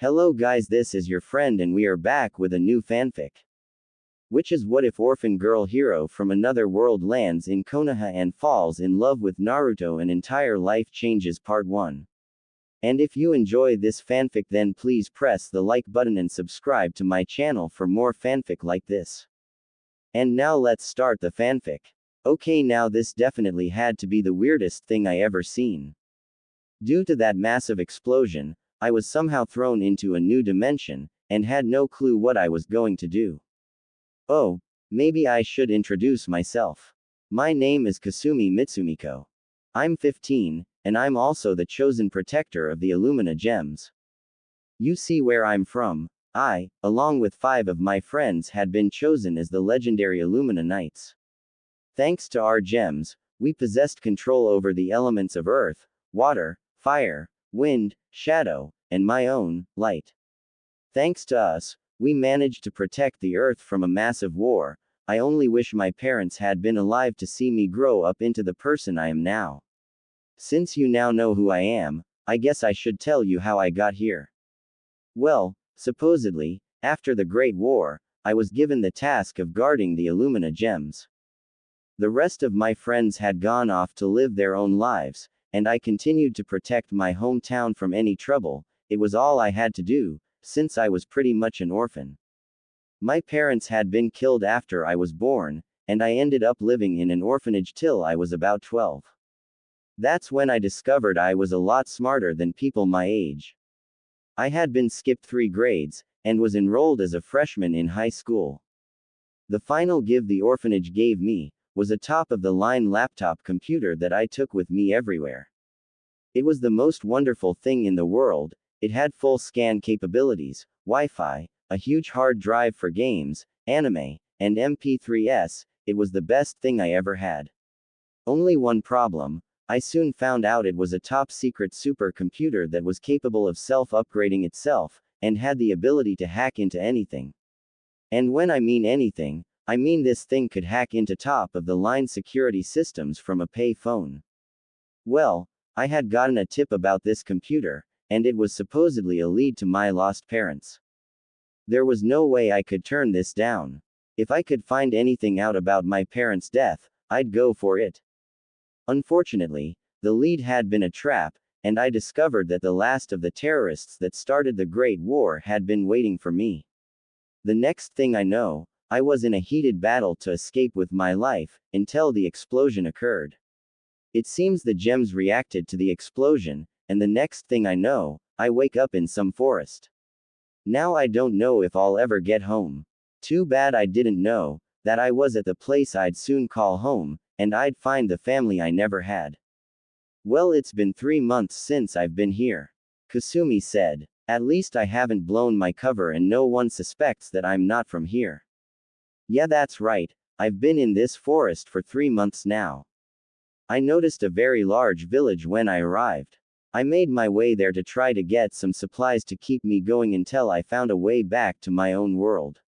Hello guys, this is your friend and we are back with a new fanfic. Which is what if orphan girl hero from another world lands in Konoha and falls in love with Naruto and entire life changes part 1. And if you enjoy this fanfic then please press the like button and subscribe to my channel for more fanfic like this. And now let's start the fanfic. Okay, now this definitely had to be the weirdest thing I ever seen. Due to that massive explosion, I was somehow thrown into a new dimension, and had no clue what I was going to do. Oh, maybe I should introduce myself. My name is Kasumi Mitsumiko. I'm 15, and I'm also the chosen protector of the Illumina gems. You see where I'm from. I, along with 5 of my friends, had been chosen as the legendary Illumina Knights. Thanks to our gems, we possessed control over the elements of earth, water, fire, wind, shadow, and my own, light. Thanks to us, we managed to protect the earth from a massive war. I only wish my parents had been alive to see me grow up into the person I am now. Since you now know who I am, I guess I should tell you how I got here. Well, supposedly, after the Great War, I was given the task of guarding the Illumina gems. The rest of my friends had gone off to live their own lives, and I continued to protect my hometown from any trouble. It was all I had to do, since I was pretty much an orphan. My parents had been killed after I was born, and I ended up living in an orphanage till I was about 12. That's when I discovered I was a lot smarter than people my age. I had been skipped 3 grades, and was enrolled as a freshman in high school. The final gift the orphanage gave me was a top-of-the-line laptop computer that I took with me everywhere. It was the most wonderful thing in the world. It had full scan capabilities, Wi-Fi, a huge hard drive for games, anime, and MP3s. It was the best thing I ever had. Only one problem. I soon found out it was a top-secret supercomputer that was capable of self-upgrading itself, and had the ability to hack into anything. And when I mean anything, I mean this thing could hack into top-of-the-line security systems from a pay phone. Well, I had gotten a tip about this computer, and it was supposedly a lead to my lost parents. There was no way I could turn this down. If I could find anything out about my parents' death, I'd go for it. Unfortunately, the lead had been a trap, and I discovered that the last of the terrorists that started the Great War had been waiting for me. The next thing I know, I was in a heated battle to escape with my life, until the explosion occurred. It seems the gems reacted to the explosion, and the next thing I know, I wake up in some forest. Now I don't know if I'll ever get home. Too bad I didn't know that I was at the place I'd soon call home, and I'd find the family I never had. Well, it's been 3 months since I've been here. Kasumi said. At least I haven't blown my cover and no one suspects that I'm not from here. Yeah, that's right, I've been in this forest for 3 months now. I noticed a very large village when I arrived. I made my way there to try to get some supplies to keep me going until I found a way back to my own world.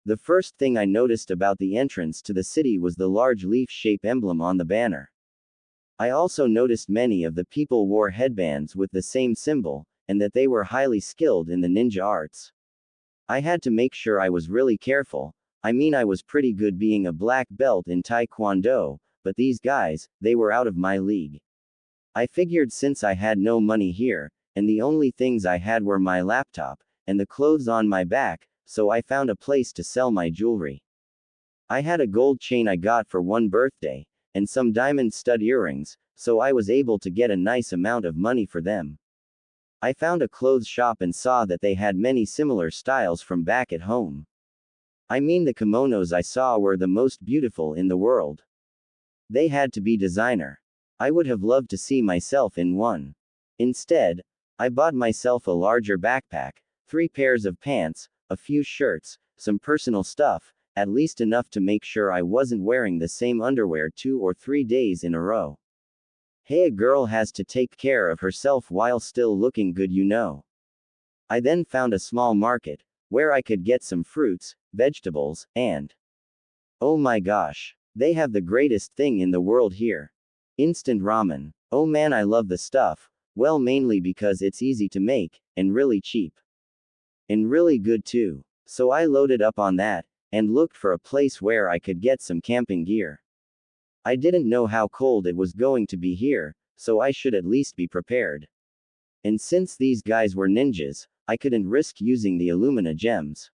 The first thing I noticed about the entrance to the city was the large leaf-shaped emblem on the banner. I also noticed many of the people wore headbands with the same symbol, and that they were highly skilled in the ninja arts. I had to make sure I was really careful. I mean, I was pretty good being a black belt in Taekwondo, but these guys, they were out of my league. I figured since I had no money here, and the only things I had were my laptop, and the clothes on my back, so I found a place to sell my jewelry. I had a gold chain I got for one birthday, and some diamond stud earrings, so I was able to get a nice amount of money for them. I found a clothes shop and saw that they had many similar styles from back at home. I mean, the kimonos I saw were the most beautiful in the world. They had to be designer. I would have loved to see myself in one. Instead, I bought myself a larger backpack, 3 pairs of pants, a few shirts, some personal stuff, at least enough to make sure I wasn't wearing the same underwear 2 or 3 days in a row. Hey, a girl has to take care of herself while still looking good, you know. I then found a small market, where I could get some fruits, vegetables, and oh my gosh, they have the greatest thing in the world here. Instant ramen. Oh man, I love the stuff. Well, mainly because it's easy to make, and really cheap. And really good too. So I loaded up on that, and looked for a place where I could get some camping gear. I didn't know how cold it was going to be here, so I should at least be prepared. And since these guys were ninjas, I couldn't risk using the Illumina gems.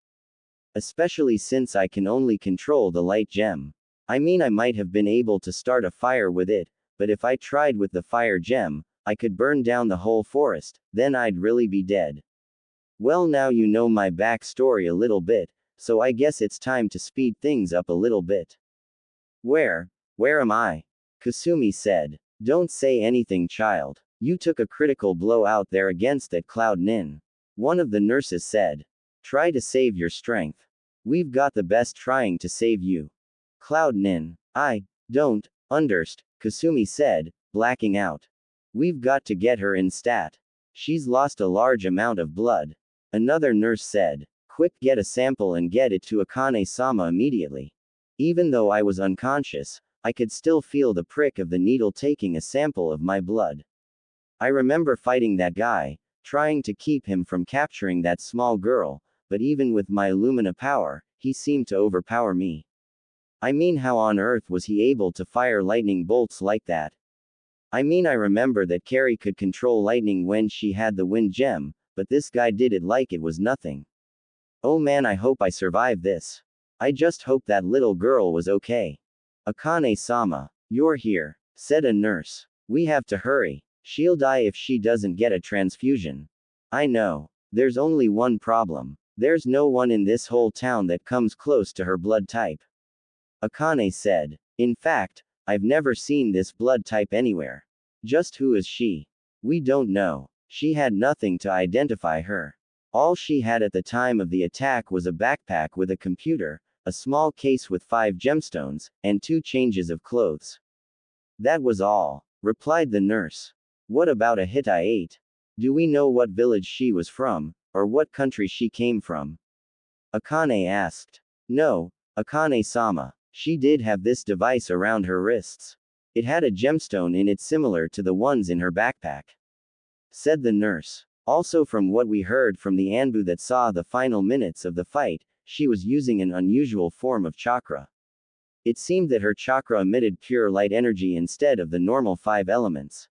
Especially since I can only control the light gem. I mean, I might have been able to start a fire with it, but if I tried with the fire gem, I could burn down the whole forest, then I'd really be dead. Well, now you know my backstory a little bit, so I guess it's time to speed things up a little bit. Where am I? Kasumi said. Don't say anything, child. You took a critical blow out there against that Cloud Nin. One of the nurses said. Try to save your strength. We've got the best trying to save you. Cloud Nin. I don't underst, Kasumi said, blacking out. We've got to get her in stat. She's lost a large amount of blood. Another nurse said. Quick, get a sample and get it to Akane-sama immediately. Even though I was unconscious, I could still feel the prick of the needle taking a sample of my blood. I remember fighting that guy, trying to keep him from capturing that small girl, but even with my Illumina power, he seemed to overpower me. I mean, how on earth was he able to fire lightning bolts like that? I mean, I remember that Carrie could control lightning when she had the wind gem, but this guy did it like it was nothing. Oh man, I hope I survive this. I just hope that little girl was okay. Akane-sama, you're here, said a nurse. We have to hurry. She'll die if she doesn't get a transfusion. I know. There's only one problem. There's no one in this whole town that comes close to her blood type. Akane said. In fact, I've never seen this blood type anywhere. Just who is she? We don't know. She had nothing to identify her. All she had at the time of the attack was a backpack with a computer, a small case with 5 gemstones, and 2 changes of clothes. That was all, replied the nurse. What about a Hittite? Do we know what village she was from, or what country she came from? Akane asked. No, Akane-sama. She did have this device around her wrists. It had a gemstone in it similar to the ones in her backpack, said the nurse. Also, from what we heard from the Anbu that saw the final minutes of the fight, she was using an unusual form of chakra. It seemed that her chakra emitted pure light energy instead of the normal 5 elements.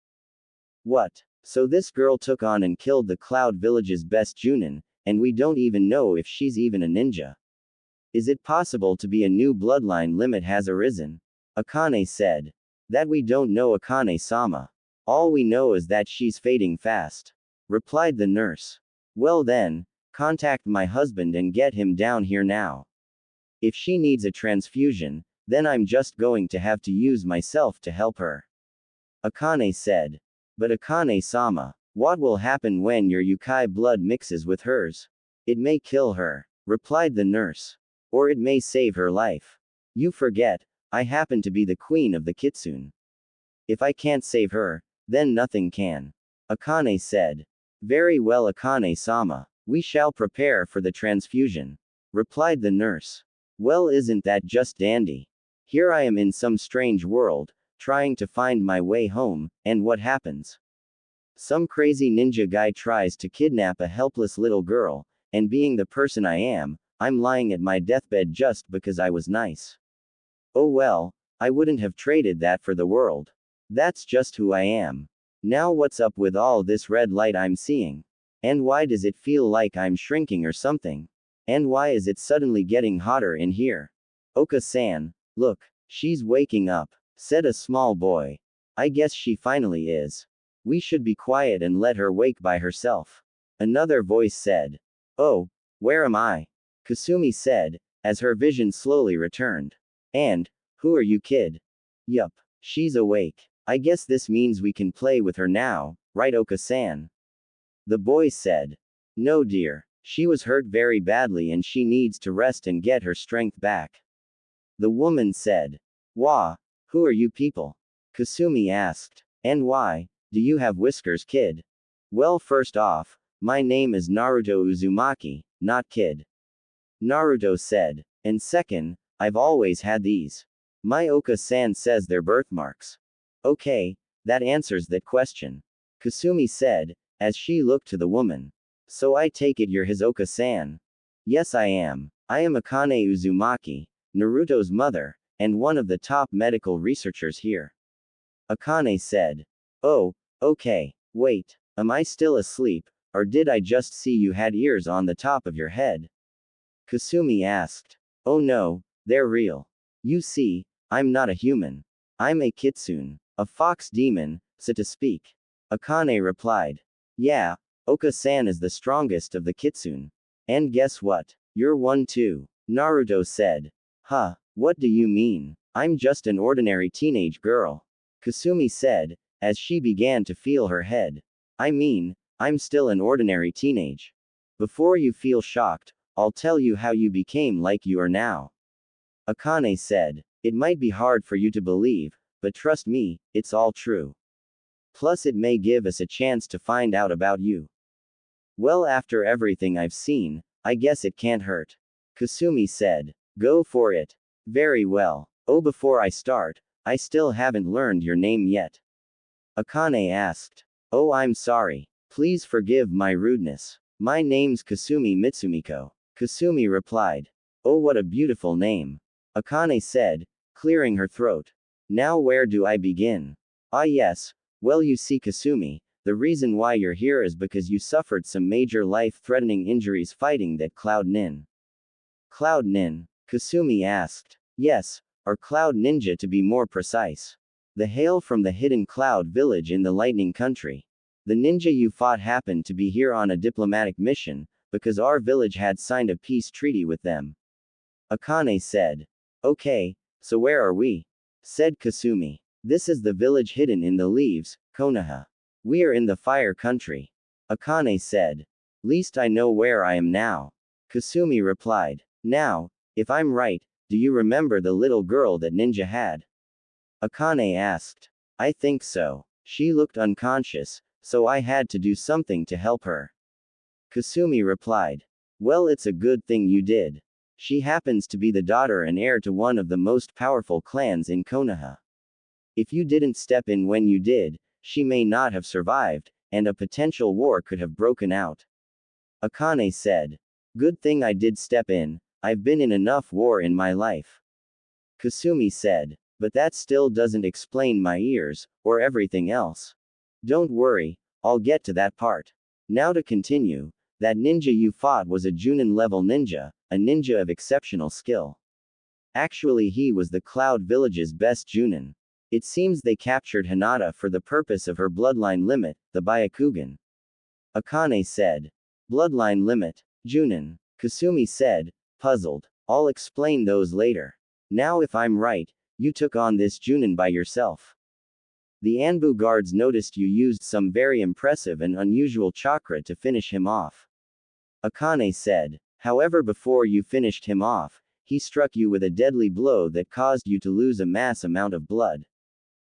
What? So this girl took on and killed the Cloud Village's best Junin, and we don't even know if she's even a ninja. Is it possible to be a new bloodline limit has arisen? Akane said. That we don't know, Akane-sama. All we know is that she's fading fast, replied the nurse. Well then, contact my husband and get him down here now. If she needs a transfusion, then I'm just going to have to use myself to help her. Akane said. But Akane-sama, what will happen when your Yukai blood mixes with hers? It may kill her, replied the nurse. Or it may save her life. You forget, I happen to be the queen of the Kitsune. If I can't save her, then nothing can. Akane said. Very well, Akane-sama. We shall prepare for the transfusion, replied the nurse. Well, isn't that just dandy? Here I am in some strange world, trying to find my way home, and what happens? Some crazy ninja guy tries to kidnap a helpless little girl, and being the person I am, I'm lying at my deathbed just because I was nice. Oh well, I wouldn't have traded that for the world. That's just who I am. Now what's up with all this red light I'm seeing? And why does it feel like I'm shrinking or something? And why is it suddenly getting hotter in here? Oka-san, look, she's waking up, said a small boy. I guess she finally is. We should be quiet and let her wake by herself. Another voice said. Oh, where am I? Kasumi said, as her vision slowly returned. And, who are you, kid? Yup, she's awake. I guess this means we can play with her now, right, Oka-san? The boy said. No, dear. She was hurt very badly and she needs to rest and get her strength back. The woman said. Wah, who are you people? Kasumi asked. And why do you have whiskers, kid? Well, first off, my name is Naruto Uzumaki, not kid. Naruto said. And second, I've always had these. My Oka-san says they're birthmarks. Okay, that answers that question, Kasumi said, as she looked to the woman. So I take it you're Hisoka-san. Yes, I am. I am Akane Uzumaki, Naruto's mother, and one of the top medical researchers here. Akane said. Oh, okay. Wait. Am I still asleep, or did I just see you had ears on the top of your head? Kasumi asked. Oh no, they're real. You see, I'm not a human. I'm a kitsune, a fox demon, so to speak. Akane replied. Yeah, Oka-san is the strongest of the kitsune. And guess what? You're one too. Naruto said. Huh, what do you mean? I'm just an ordinary teenage girl. Kasumi said, as she began to feel her head. I mean, I'm still an ordinary teenage. Before you feel shocked, I'll tell you how you became like you are now. Akane said. It might be hard for you to believe, but trust me, it's all true. Plus it may give us a chance to find out about you. Well, after everything I've seen, I guess it can't hurt. Kasumi said. Go for it. Very well. Oh, before I start, I still haven't learned your name yet. Akane asked. Oh, I'm sorry. Please forgive my rudeness. My name's Kasumi Mitsumiko. Kasumi replied. Oh, what a beautiful name. Akane said, clearing her throat. Now where do I begin? Ah yes, well you see Kasumi, the reason why you're here is because you suffered some major life-threatening injuries fighting that Cloud Nin. Cloud Nin? Kasumi asked. Yes, or Cloud Ninja to be more precise. They hail from the hidden Cloud village in the Lightning Country. The ninja you fought happened to be here on a diplomatic mission, because our village had signed a peace treaty with them. Akane said. Okay, so where are we? Said Kasumi. This is the village hidden in the leaves, Konoha. We are in the fire country. Akane said. Least I know where I am now. Kasumi replied. Now, if I'm right, do you remember the little girl that ninja had? Akane asked. I think so. She looked unconscious, so I had to do something to help her. Kasumi replied. Well, it's a good thing you did. She happens to be the daughter and heir to one of the most powerful clans in Konoha. If you didn't step in when you did, she may not have survived, and a potential war could have broken out. Akane said. Good thing I did step in, I've been in enough war in my life. Kasumi said. But that still doesn't explain my ears, or everything else. Don't worry, I'll get to that part. Now to continue, that ninja you fought was a Junin level ninja, a ninja of exceptional skill. Actually he was the Cloud Village's best Junin. It seems they captured Hinata for the purpose of her bloodline limit, the Byakugan. Akane said. Bloodline limit, Junin. Kasumi said, puzzled. I'll explain those later. Now if I'm right, you took on this Junin by yourself. The Anbu guards noticed you used some very impressive and unusual chakra to finish him off. Akane said. However, before you finished him off, he struck you with a deadly blow that caused you to lose a mass amount of blood.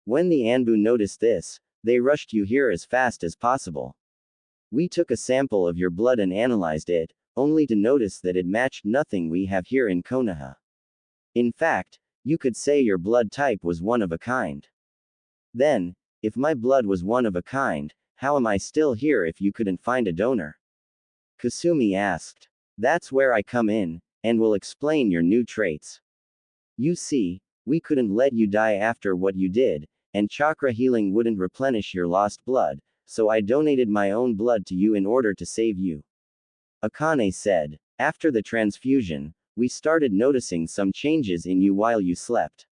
When the Anbu noticed this, they rushed you here as fast as possible. We took a sample of your blood and analyzed it, only to notice that it matched nothing we have here in Konoha. In fact, you could say your blood type was one of a kind. Then, if my blood was one of a kind, how am I still here if you couldn't find a donor? Kasumi asked. That's where I come in, and will explain your new traits. You see, we couldn't let you die after what you did, and chakra healing wouldn't replenish your lost blood, so I donated my own blood to you in order to save you. Akane said. After the transfusion, we started noticing some changes in you while you slept.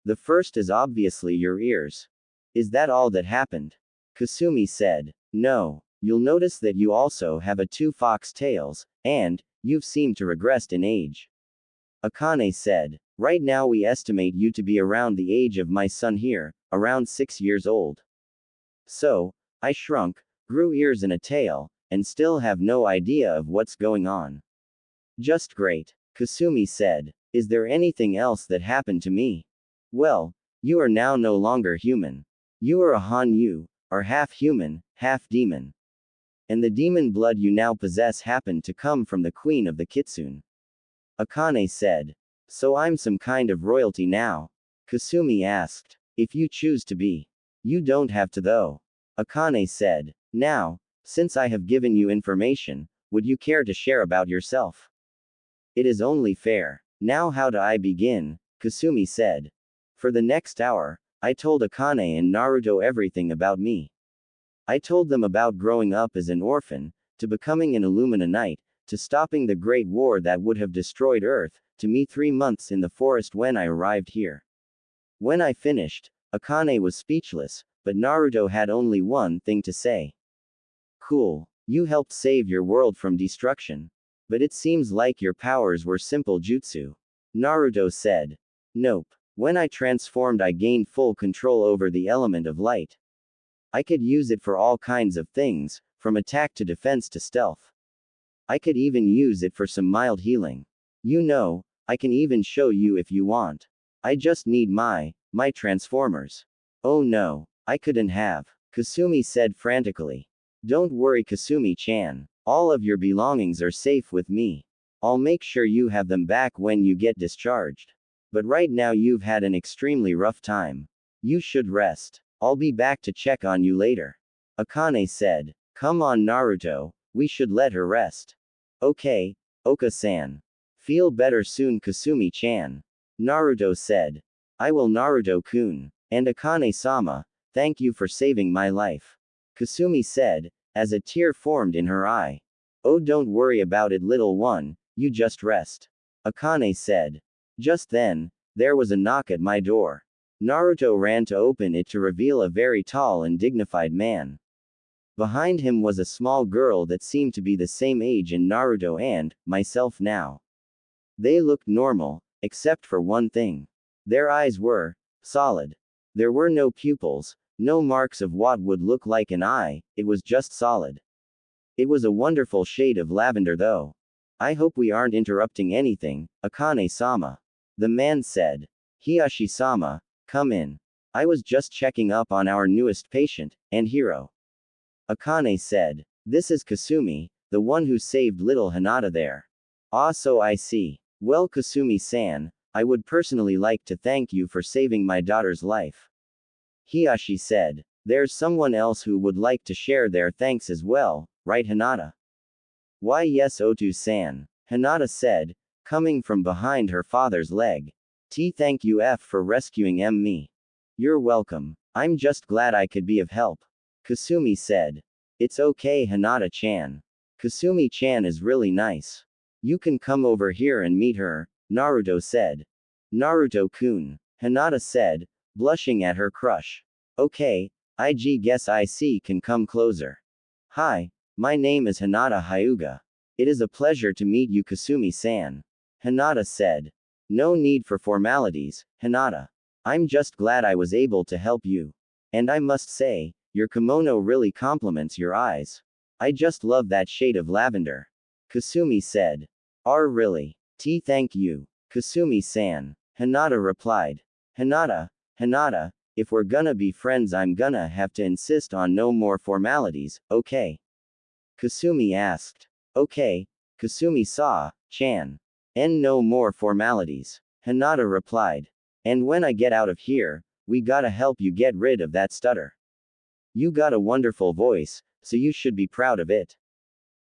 The first is obviously your ears. Is that all that happened? Kasumi said. No. You'll notice that you also have two fox tails, and you've seemed to regress in age. Akane said. Right now we estimate you to be around the age of my son here, around 6 years old. So, I shrunk, grew ears and a tail, and still have no idea of what's going on. Just great. Kasumi said. Is there anything else that happened to me? Well, you are now no longer human. You are a Hanyu, or half human, half demon. And the demon blood you now possess happened to come from the queen of the Kitsune. Akane said. So I'm some kind of royalty now? Kasumi asked. If you choose to be. You don't have to though. Akane said. Now, Since I have given you information, would you care to share about yourself? It is only fair. Now how do I begin? Kasumi said. For the next hour, I told Akane and Naruto everything about me. I told them about growing up as an orphan, to becoming an Illumina Knight, to stopping the Great War that would have destroyed Earth, to me 3 months in the forest when I arrived here. When I finished, Akane was speechless, but Naruto had only one thing to say. Cool. You helped save your world from destruction. But it seems like your powers were simple jutsu. Naruto said. Nope. When I transformed, I gained full control over the element of light. I could use it for all kinds of things, from attack to defense to stealth. I could even use it for some mild healing. You know, I can even show you if you want. I just need my transformers. Oh no, I couldn't have. Kasumi said frantically. Don't worry, Kasumi-chan. All of your belongings are safe with me. I'll make sure you have them back when you get discharged. But right now you've had an extremely rough time. You should rest. I'll be back to check on you later. Akane said. Come on, Naruto, we should let her rest. Okay, Oka-san. Feel better soon, Kasumi-chan. Naruto said. I will, Naruto-kun. And Akane-sama, thank you for saving my life. Kasumi said, as a tear formed in her eye. Oh, don't worry about it, little one, you just rest. Akane said. Just then, there was a knock at my door. Naruto ran to open it to reveal a very tall and dignified man. Behind him was a small girl that seemed to be the same age in Naruto and myself now. They looked normal, except for one thing. Their eyes were solid. There were no pupils, no marks of what would look like an eye, it was just solid. It was a wonderful shade of lavender though. I hope we aren't interrupting anything, Akane-sama. The man said. Hiyashi-sama, come in. I was just checking up on our newest patient, and hero. Akane said. This is Kasumi, the one who saved little Hinata there. Ah, so I see. Well, Kasumi-san, I would personally like to thank you for saving my daughter's life. Hiyashi said. There's someone else who would like to share their thanks as well, right, Hinata? Why, yes, Otu-san. Hinata said, coming from behind her father's leg. Thank you for rescuing me. You're welcome. I'm just glad I could be of help. Kasumi said. It's okay, Hinata-chan. Kasumi-chan is really nice. You can come over here and meet her, Naruto said. Naruto-kun. Hinata said, blushing at her crush. Okay, I guess I can come closer. Hi, my name is Hinata Hyuga. It is a pleasure to meet you, Kasumi-san. Hinata said. No need for formalities, Hinata. I'm just glad I was able to help you. And I must say, your kimono really complements your eyes. I just love that shade of lavender. Kasumi said. Really? Thank you, Kasumi-san. Hinata replied. Hinata, if we're gonna be friends, I'm gonna have to insist on no more formalities, okay? Kasumi asked. Okay, Kasumi-chan. And no more formalities. Hinata replied. And when I get out of here, we gotta help you get rid of that stutter. You got a wonderful voice, so you should be proud of it.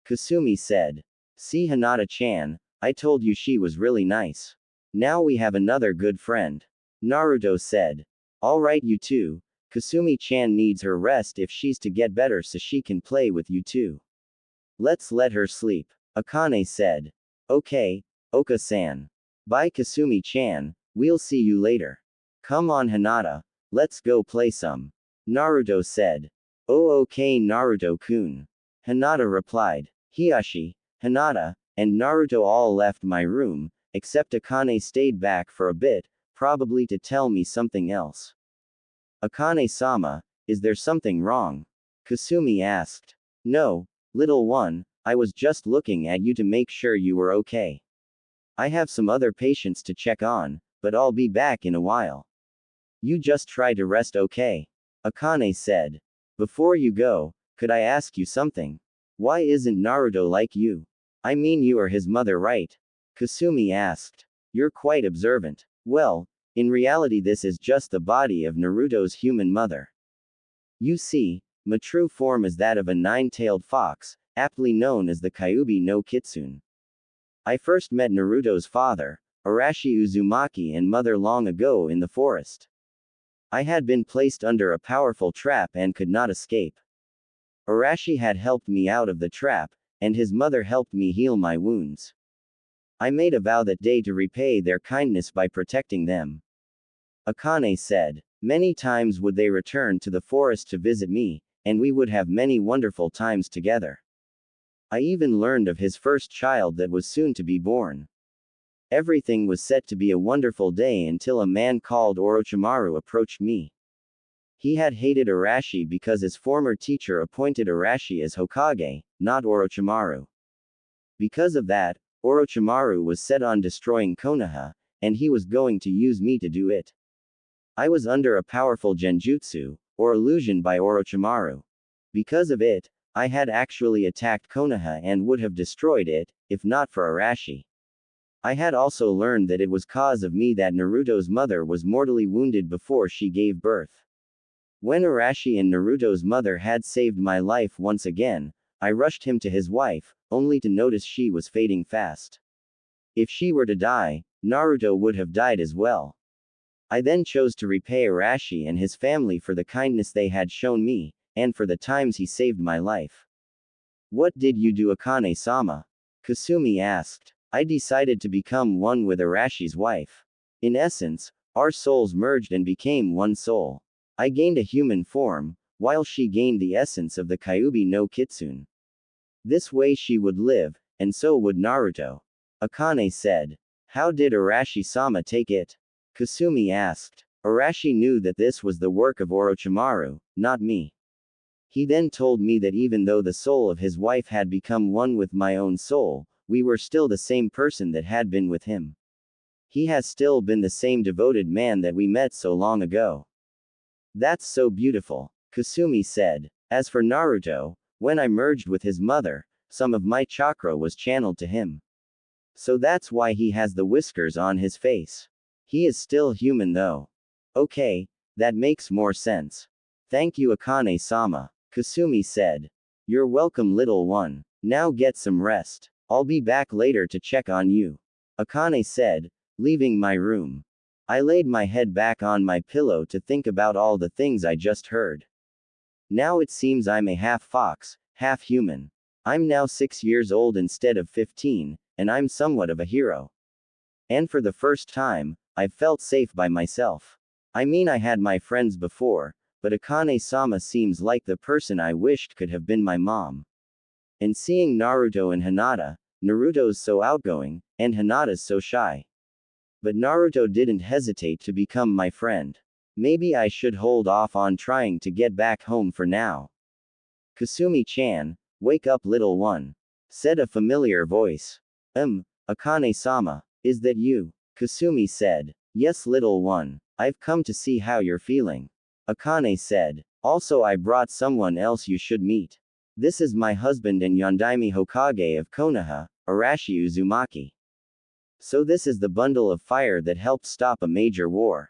Kasumi said. See, Hinata-chan, I told you she was really nice. Now we have another good friend. Naruto said. Alright, you two. Kasumi-chan needs her rest if she's to get better so she can play with you too. Let's let her sleep. Akane said. Okay, Oka-san. Bye, Kasumi-chan, we'll see you later. Come on, Hinata, let's go play some. Naruto said. Oh, okay, Naruto-kun. Hinata replied. Hiyashi, Hinata, and Naruto all left my room, except Akane stayed back for a bit, probably to tell me something else. Akane-sama, is there something wrong? Kasumi asked. No, little one, I was just looking at you to make sure you were okay. I have some other patients to check on, but I'll be back in a while. You just try to rest, okay? Akane said. Before you go, could I ask you something? Why isn't Naruto like you? I mean, you are his mother, right? Kasumi asked. You're quite observant. Well, in reality this is just the body of Naruto's human mother. You see, My true form is that of a nine-tailed fox, aptly known as the Kyuubi no Kitsune. I first met Naruto's father, Arashi Uzumaki, and mother long ago in the forest. I had been placed under a powerful trap and could not escape. Arashi had helped me out of the trap, and his mother helped me heal my wounds. I made a vow that day to repay their kindness by protecting them. Akane said. Many times would they return to the forest to visit me, and we would have many wonderful times together. I even learned of his first child that was soon to be born. Everything was set to be a wonderful day until a man called Orochimaru approached me. He had hated Arashi because his former teacher appointed Arashi as Hokage, not Orochimaru. Because of that, Orochimaru was set on destroying Konoha, and he was going to use me to do it. I was under a powerful genjutsu, or illusion by Orochimaru. Because of it, I had actually attacked Konoha and would have destroyed it, if not for Arashi. I had also learned that it was cause of me that Naruto's mother was mortally wounded before she gave birth. When Arashi and Naruto's mother had saved my life once again, I rushed him to his wife, only to notice she was fading fast. If she were to die, Naruto would have died as well. I then chose to repay Arashi and his family for the kindness they had shown me, and for the times he saved my life. What did you do, Akane-sama? Kasumi asked. I decided to become one with Arashi's wife. In essence, our souls merged and became one soul. I gained a human form, while she gained the essence of the Kyuubi no Kitsune. This way she would live, and so would Naruto. Akane said. How did Arashi-sama take it? Kasumi asked. Arashi knew that this was the work of Orochimaru, not me. He then told me that even though the soul of his wife had become one with my own soul, we were still the same person that had been with him. He has still been the same devoted man that we met so long ago. That's so beautiful, Kasumi said. As for Naruto, when I merged with his mother, some of my chakra was channeled to him. So that's why he has the whiskers on his face. He is still human though. Okay, that makes more sense. Thank you, Akane-sama, Kasumi said. You're welcome, little one. Now get some rest. I'll be back later to check on you. Akane said, leaving my room. I laid my head back on my pillow to think about all the things I just heard. Now it seems I'm a half fox, half human. I'm now 6 years old instead of 15, and I'm somewhat of a hero. And for the first time, I've felt safe by myself. I mean, I had my friends before, but Akane-sama seems like the person I wished could have been my mom. And seeing Naruto and Hinata, Naruto's so outgoing, and Hinata's so shy. But Naruto didn't hesitate to become my friend. Maybe I should hold off on trying to get back home for now. Kasumi-chan, wake up, little one, said a familiar voice. Akane-sama, is that you? Kasumi said. Yes, little one, I've come to see how you're feeling. Akane said. Also, I brought someone else you should meet. This is my husband and Yondaime Hokage of Konoha, Arashi Uzumaki. So this is the bundle of fire that helped stop a major war.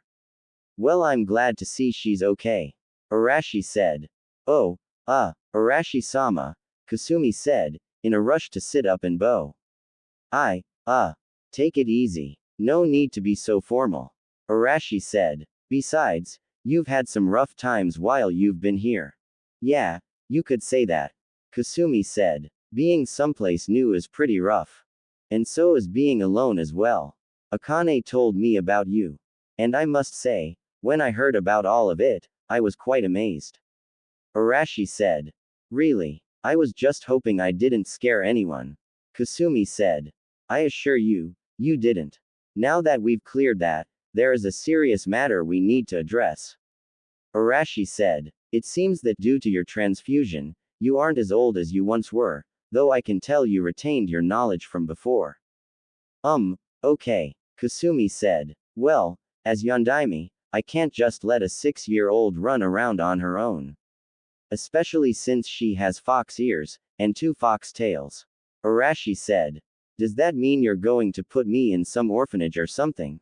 Well, I'm glad to see she's okay. Arashi said. Oh, Arashi-sama, Kasumi said, in a rush to sit up and bow. Take it easy. No need to be so formal. Arashi said. Besides, you've had some rough times while you've been here. Yeah, you could say that. Kasumi said. Being someplace new is pretty rough. And so is being alone as well. Akane told me about you. And I must say, when I heard about all of it, I was quite amazed. Arashi said. Really? I was just hoping I didn't scare anyone. Kasumi said. I assure you, you didn't. Now that we've cleared that, there is a serious matter we need to address. Arashi said. It seems that due to your transfusion, you aren't as old as you once were, though I can tell you retained your knowledge from before. Okay, Kasumi said. Well, as Yondaime, I can't just let a 6-year-old run around on her own. Especially since she has fox ears, and 2 fox tails. Arashi said. Does that mean you're going to put me in some orphanage or something?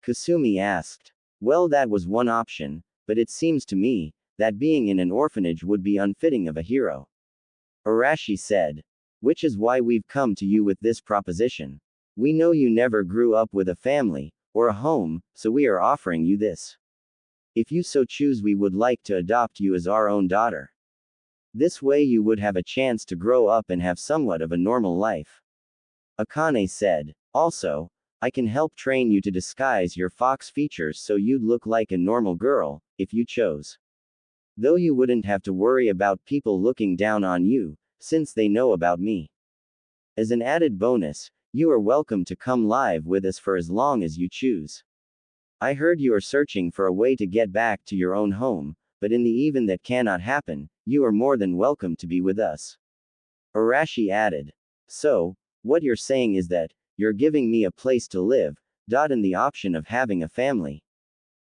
Kasumi asked. Well, that was one option, but it seems to me that being in an orphanage would be unfitting of a hero. Arashi said. Which is why we've come to you with this proposition. We know you never grew up with a family, or a home, so we are offering you this. If you so choose, we would like to adopt you as our own daughter. This way you would have a chance to grow up and have somewhat of a normal life. Akane said. Also, I can help train you to disguise your fox features so you'd look like a normal girl, if you chose. Though you wouldn't have to worry about people looking down on you, since they know about me. As an added bonus, you are welcome to come live with us for as long as you choose. I heard you are searching for a way to get back to your own home, but in the event that cannot happen, you are more than welcome to be with us. Arashi added. So, what you're saying is that, you're giving me a place to live, and the option of having a family?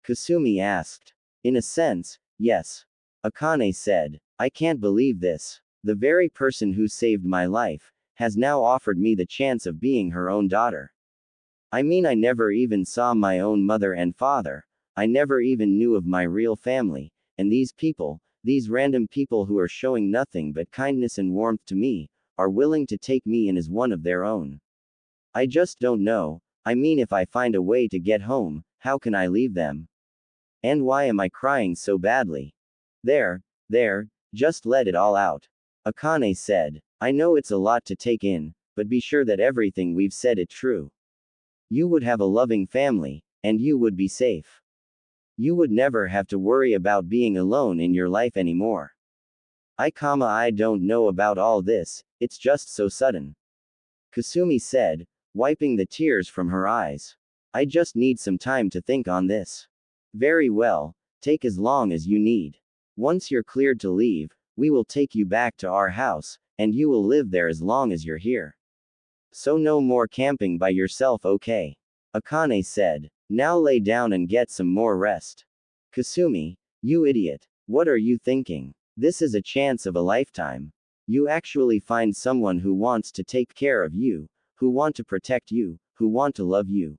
Kasumi asked. In a sense, yes. Akane said. I can't believe this. The very person who saved my life, has now offered me the chance of being her own daughter. I mean, I never even saw my own mother and father, I never even knew of my real family, and these people, these random people who are showing nothing but kindness and warmth to me, are willing to take me in as one of their own. I just don't know, I mean, if I find a way to get home, how can I leave them? And why am I crying so badly? There, just let it all out. Akane said. I know it's a lot to take in, but be sure that everything we've said is true. You would have a loving family, and you would be safe. You would never have to worry about being alone in your life anymore. I don't know about all this, it's just so sudden. Kasumi said, wiping the tears from her eyes. I just need some time to think on this. Very well, take as long as you need. Once you're cleared to leave, we will take you back to our house, and you will live there as long as you're here. So no more camping by yourself, okay? Akane said. Now lay down and get some more rest. Kasumi, you idiot. What are you thinking? This is a chance of a lifetime. You actually find someone who wants to take care of you, who want to protect you, who want to love you.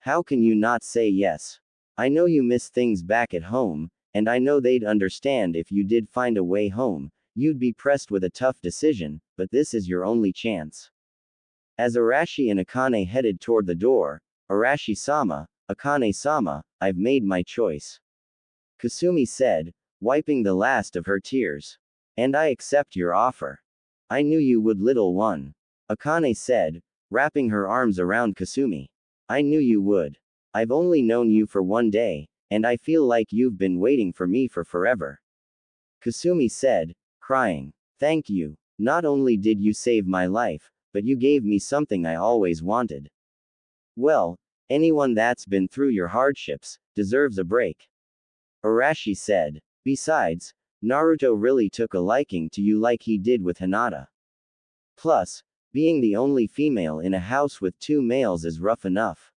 How can you not say yes? I know you miss things back at home, and I know they'd understand if you did find a way home, you'd be pressed with a tough decision, but this is your only chance. As Arashi and Akane headed toward the door, Arashi-sama, Akane-sama, I've made my choice. Kasumi said, wiping the last of her tears. And I accept your offer. I knew you would, little one. Akane said, wrapping her arms around Kasumi. I knew you would. I've only known you for one day, and I feel like you've been waiting for me for forever. Kasumi said, crying. Thank you. Not only did you save my life, but you gave me something I always wanted. Well, anyone that's been through your hardships, deserves a break. Arashi said. Besides, Naruto really took a liking to you like he did with Hinata. Plus, being the only female in a house with two males is rough enough.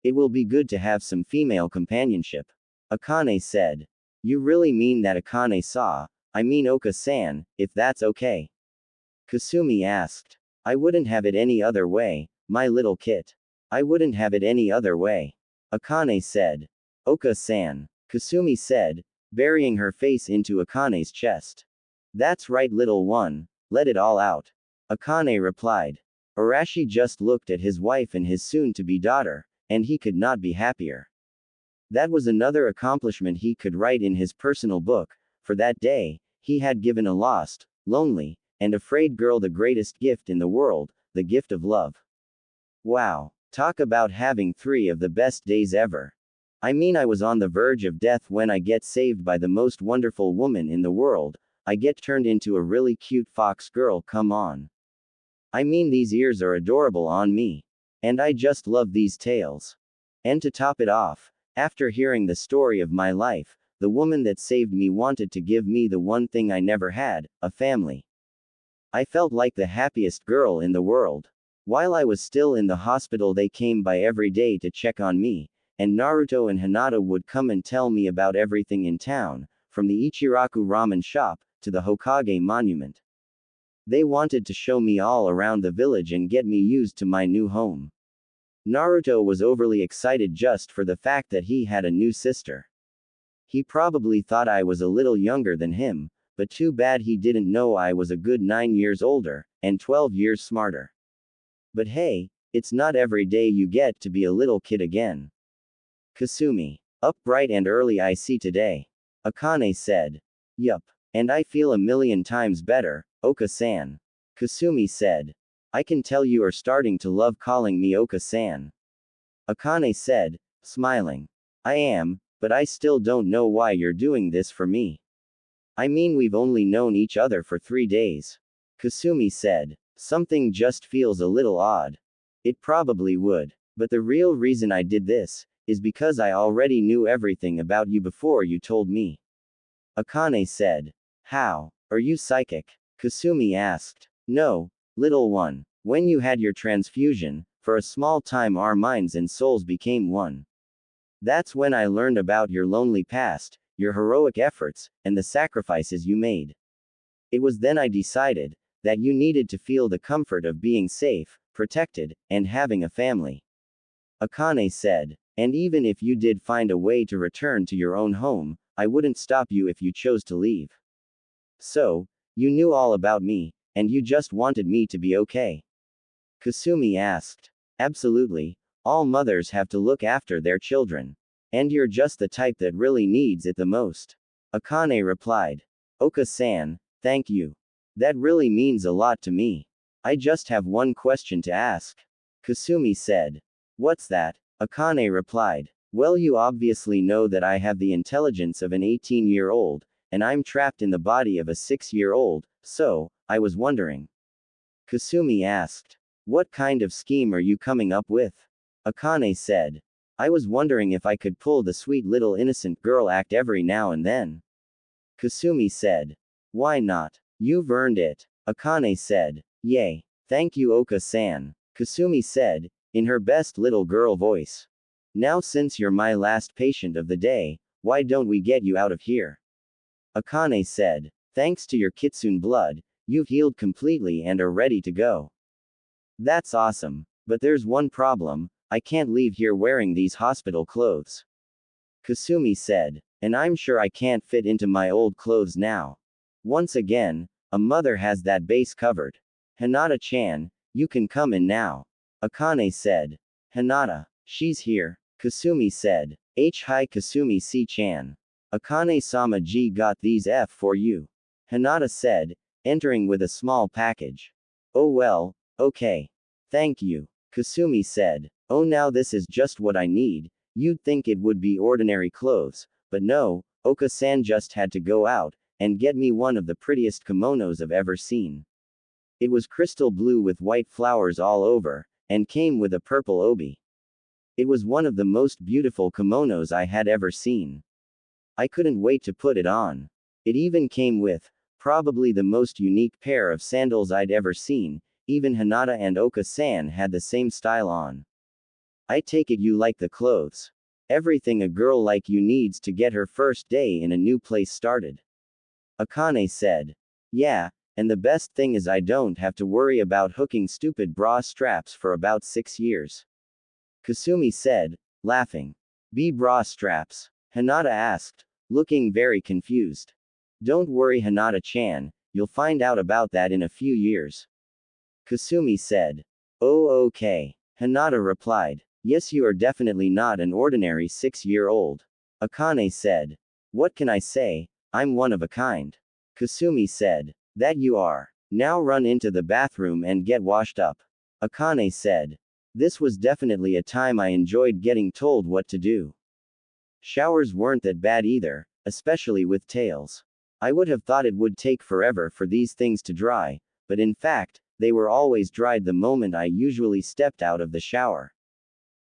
It will be good to have some female companionship. Akane said. You really mean that, I mean Oka-san, if that's okay? Kasumi asked. I wouldn't have it any other way, my little kit. I wouldn't have it any other way. Akane said. Oka-san. Kasumi said, burying her face into Akane's chest. That's right, little one, let it all out. Akane replied. Arashi just looked at his wife and his soon-to-be daughter, and he could not be happier. That was another accomplishment he could write in his personal book. For that day, he had given a lost, lonely, and afraid girl the greatest gift in the world, the gift of love. Wow. Talk about having three of the best days ever. I mean, I was on the verge of death when I get saved by the most wonderful woman in the world, I get turned into a really cute fox girl, come on. I mean, these ears are adorable on me. And I just love these tales. And to top it off, after hearing the story of my life, the woman that saved me wanted to give me the one thing I never had, a family. I felt like the happiest girl in the world. While I was still in the hospital, they came by every day to check on me, and Naruto and Hinata would come and tell me about everything in town, from the Ichiraku ramen shop, to the Hokage monument. They wanted to show me all around the village and get me used to my new home. Naruto was overly excited just for the fact that he had a new sister. He probably thought I was a little younger than him, but too bad he didn't know I was a good 9 years older, and 12 years smarter. But hey, it's not every day you get to be a little kid again. Kasumi. Up bright and early I see today. Akane said. Yup. And I feel a million times better, Oka-san. Kasumi said. I can tell you are starting to love calling me Oka-san. Akane said, smiling. I am, but I still don't know why you're doing this for me. I mean, we've only known each other for 3 days. Kasumi said. Something just feels a little odd. It probably would. But the real reason I did this is because I already knew everything about you before you told me. Akane said. How? Are you psychic? Kasumi asked. No, little one. When you had your transfusion, for a small time our minds and souls became one. That's when I learned about your lonely past, your heroic efforts, and the sacrifices you made. It was then I decided that you needed to feel the comfort of being safe, protected, and having a family. Akane said. And even if you did find a way to return to your own home, I wouldn't stop you if you chose to leave. So, you knew all about me, and you just wanted me to be okay. Kasumi asked. Absolutely. All mothers have to look after their children. And you're just the type that really needs it the most. Akane replied. Oka-san, thank you. That really means a lot to me. I just have one question to ask. Kasumi said. What's that? Akane replied. Well, you obviously know that I have the intelligence of an 18-year-old, and I'm trapped in the body of a 6-year-old, so, I was wondering. Kasumi asked. What kind of scheme are you coming up with? Akane said. I was wondering if I could pull the sweet little innocent girl act every now and then. Kasumi said. Why not? You've earned it. Akane said. Yay. Thank you, Oka-san. Kasumi said, in her best little girl voice. Now since you're my last patient of the day, why don't we get you out of here? Akane said. Thanks to your kitsune blood, you've healed completely and are ready to go. That's awesome. But there's one problem, I can't leave here wearing these hospital clothes. Kasumi said. And I'm sure I can't fit into my old clothes now. Once again, a mother has that base covered. Hinata-chan, you can come in now. Akane said. Hinata. She's here. Kasumi said. Hi Kasumi C-chan. Akane-sama G got these F for you. Hinata said, entering with a small package. Oh well, okay. Thank you. Kasumi said. Oh, now this is just what I need. You'd think it would be ordinary clothes, but no, Oka-san just had to go out and get me one of the prettiest kimonos I've ever seen. It was crystal blue with white flowers all over, and came with a purple obi. It was one of the most beautiful kimonos I had ever seen. I couldn't wait to put it on. It even came with, probably the most unique pair of sandals I'd ever seen. Even Hinata and Oka-san had the same style on. I take it you like the clothes. Everything a girl like you needs to get her first day in a new place started. Akane said. Yeah, and the best thing is I don't have to worry about hooking stupid bra straps for about 6 years. Kasumi said, laughing. Bra straps? Hinata asked, looking very confused. Don't worry Hinata-chan, you'll find out about that in a few years. Kasumi said. Oh okay. Hinata replied. Yes, you are definitely not an ordinary 6-year-old. Akane said. What can I say? I'm one of a kind. Kasumi said. That you are. Now run into the bathroom and get washed up. Akane said. This was definitely a time I enjoyed getting told what to do. Showers weren't that bad either, especially with tails. I would have thought it would take forever for these things to dry, but in fact, they were always dried the moment I usually stepped out of the shower.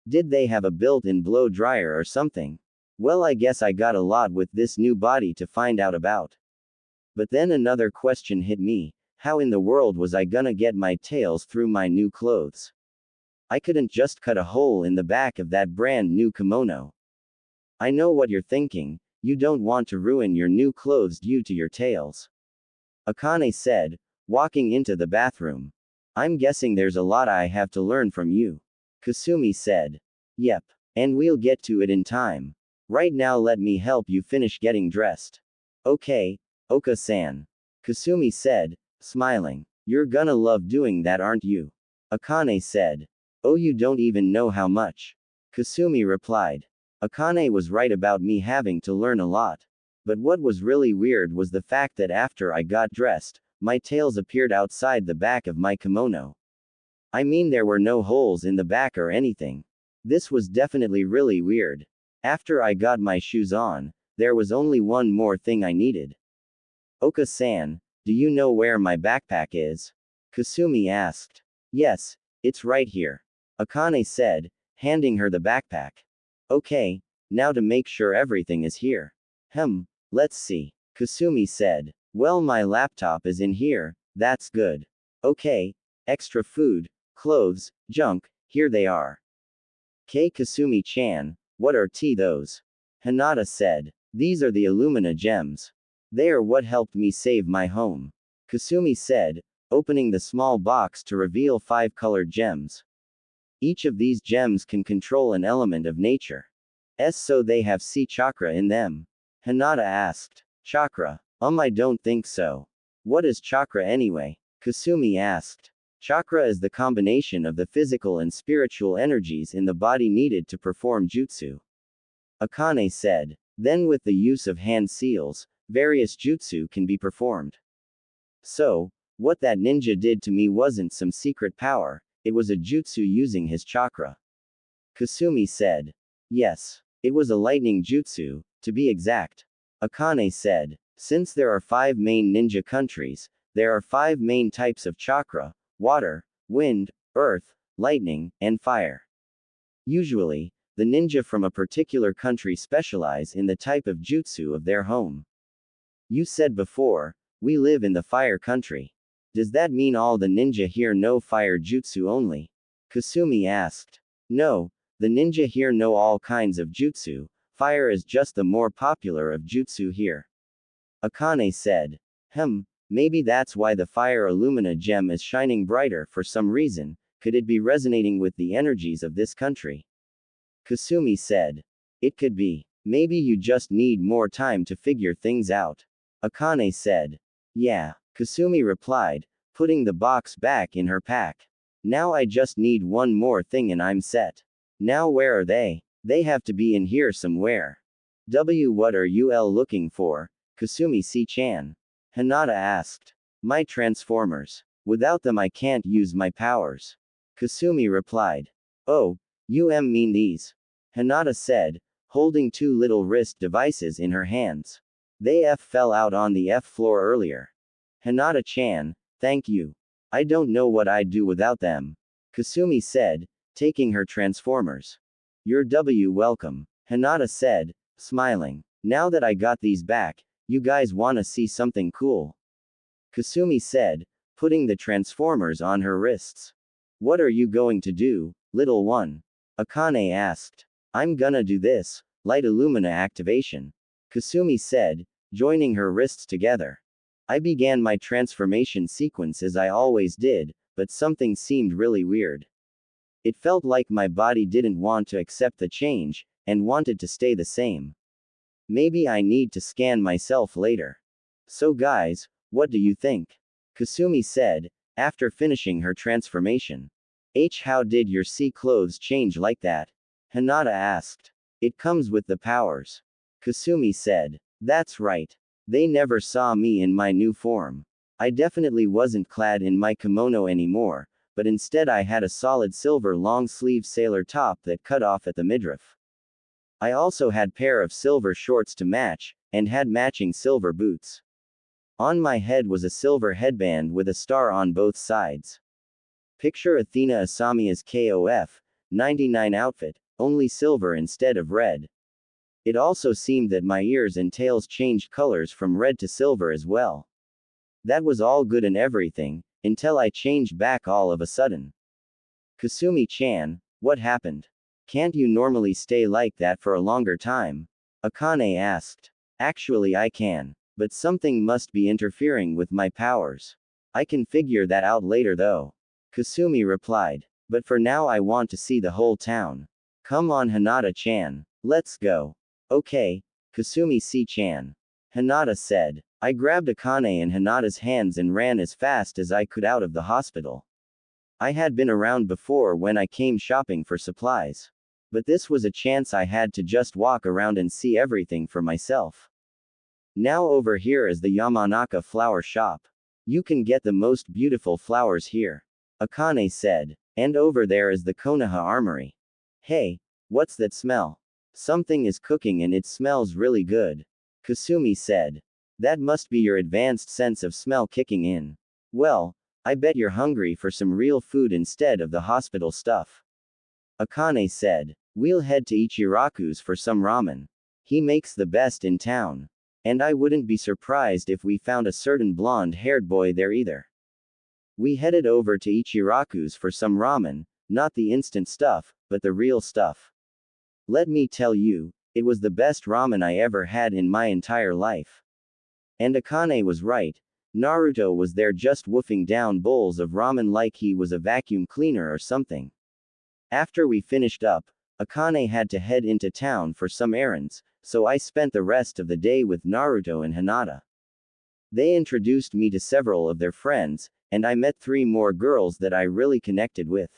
Did they have a built-in blow dryer or something? Well, I guess I got a lot with this new body to find out about. But then another question hit me. How in the world was I gonna get my tails through my new clothes? I couldn't just cut a hole in the back of that brand new kimono. I know what you're thinking, you don't want to ruin your new clothes due to your tails. Akane said, walking into the bathroom. I'm guessing there's a lot I have to learn from you. Kasumi said. Yep. And we'll get to it in time. Right now let me help you finish getting dressed. Okay, Oka-san. Kasumi said, smiling. You're gonna love doing that, aren't you? Akane said. Oh, you don't even know how much. Kasumi replied. Akane was right about me having to learn a lot. But what was really weird was the fact that after I got dressed, my tails appeared outside the back of my kimono. I mean, there were no holes in the back or anything. This was definitely really weird. After I got my shoes on, there was only one more thing I needed. Oka-san, do you know where my backpack is? Kasumi asked. Yes, it's right here. Akane said, handing her the backpack. Okay, now to make sure everything is here. Let's see. Kasumi said. Well, my laptop is in here, that's good. Okay, extra food, clothes, junk, here they are. Kasumi-chan, what are those? Hinata said. These are the Illumina gems. They are what helped me save my home. Kasumi said, opening the small box to reveal 5 colored gems. Each of these gems can control an element of nature. So they have sea chakra in them. Hinata asked. Chakra? I don't think so. What is chakra anyway? Kasumi asked. Chakra is the combination of the physical and spiritual energies in the body needed to perform jutsu. Akane said. Then with the use of hand seals, various jutsu can be performed. So, what that ninja did to me wasn't some secret power, it was a jutsu using his chakra. Kasumi said. Yes. It was a lightning jutsu, to be exact. Akane said. Since there are 5 main ninja countries, there are 5 main types of chakra: water, wind, earth, lightning, and fire. Usually, the ninja from a particular country specialize in the type of jutsu of their home. You said before, we live in the fire country. Does that mean all the ninja here know fire jutsu only? Kasumi asked. No, the ninja here know all kinds of jutsu, fire is just the more popular of jutsu here. Akane said. Maybe that's why the fire Illumina gem is shining brighter for some reason, could it be resonating with the energies of this country? Kasumi said. It could be. Maybe you just need more time to figure things out. Akane said. Yeah, Kasumi replied, putting the box back in her pack. Now I just need one more thing and I'm set. Now where are they? They have to be in here somewhere. What are you looking for, Kasumi-chan? Hinata asked. My transformers. Without them I can't use my powers. Kasumi replied. Oh, you mean these? Hinata said, holding 2 little wrist devices in her hands. They fell out on the floor earlier. Hinata-chan, thank you. I don't know what I'd do without them. Kasumi said, taking her transformers. You're welcome, Hinata said, smiling. Now that I got these back, you guys wanna see something cool? Kasumi said, putting the transformers on her wrists. What are you going to do, little one? Akane asked. I'm gonna do this, light Illumina activation. Kasumi said, joining her wrists together. I began my transformation sequence as I always did, but something seemed really weird. It felt like my body didn't want to accept the change, and wanted to stay the same. Maybe I need to scan myself later. So guys, what do you think? Kasumi said, after finishing her transformation. How did your sea clothes change like that? Hinata asked. It comes with the powers. Kasumi said. That's right. They never saw me in my new form. I definitely wasn't clad in my kimono anymore, but instead I had a solid silver long-sleeve sailor top that cut off at the midriff. I also had pair of silver shorts to match, and had matching silver boots. On my head was a silver headband with a star on both sides. Picture Athena Asamiya's KOF 99 outfit, only silver instead of red. It also seemed that my ears and tails changed colors from red to silver as well. That was all good and everything, until I changed back all of a sudden. Kasumi-chan, what happened? Can't you normally stay like that for a longer time? Akane asked. Actually I can, but something must be interfering with my powers. I can figure that out later though. Kasumi replied. But for now I want to see the whole town. Come on Hinata-chan. Let's go. Okay, Kasumi-chan. Hinata said. I grabbed Akane in Hinata's hands and ran as fast as I could out of the hospital. I had been around before when I came shopping for supplies. But this was a chance I had to just walk around and see everything for myself. Now over here is the Yamanaka flower shop. You can get the most beautiful flowers here. Akane said. And over there is the Konoha armory. Hey, what's that smell? Something is cooking and it smells really good. Kasumi said. That must be your advanced sense of smell kicking in. Well, I bet you're hungry for some real food instead of the hospital stuff. Akane said. We'll head to Ichiraku's for some ramen. He makes the best in town. And I wouldn't be surprised if we found a certain blonde-haired boy there either. We headed over to Ichiraku's for some ramen, not the instant stuff, but the real stuff. Let me tell you, it was the best ramen I ever had in my entire life. And Akane was right. Naruto was there just woofing down bowls of ramen like he was a vacuum cleaner or something. After we finished up, Akane had to head into town for some errands, so I spent the rest of the day with Naruto and Hinata. They introduced me to several of their friends, and I met 3 more girls that I really connected with.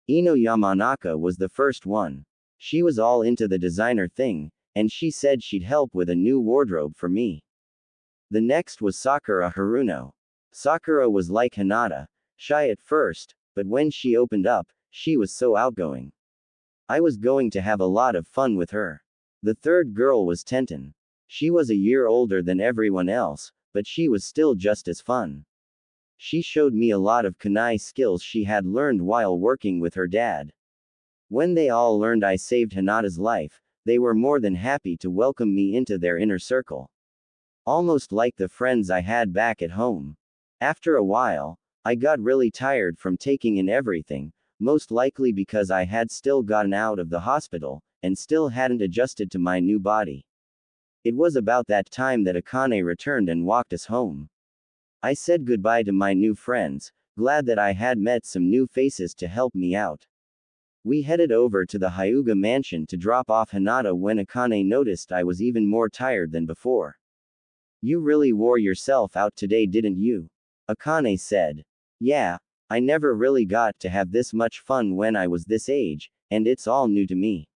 Ino Yamanaka was the first one. She was all into the designer thing, and she said she'd help with a new wardrobe for me. The next was Sakura Haruno. Sakura was like Hinata, shy at first, but when she opened up, she was so outgoing. I was going to have a lot of fun with her. The third girl was Tenten. She was a year older than everyone else, but she was still just as fun. She showed me a lot of kunai skills she had learned while working with her dad. When they all learned I saved Hinata's life, they were more than happy to welcome me into their inner circle. Almost like the friends I had back at home. After a while, I got really tired from taking in everything, most likely because I had still gotten out of the hospital, and still hadn't adjusted to my new body. It was about that time that Akane returned and walked us home. I said goodbye to my new friends, glad that I had met some new faces to help me out. We headed over to the Hyuga mansion to drop off Hinata when Akane noticed I was even more tired than before. You really wore yourself out today, didn't you? Akane said. Yeah, I never really got to have this much fun when I was this age, and it's all new to me.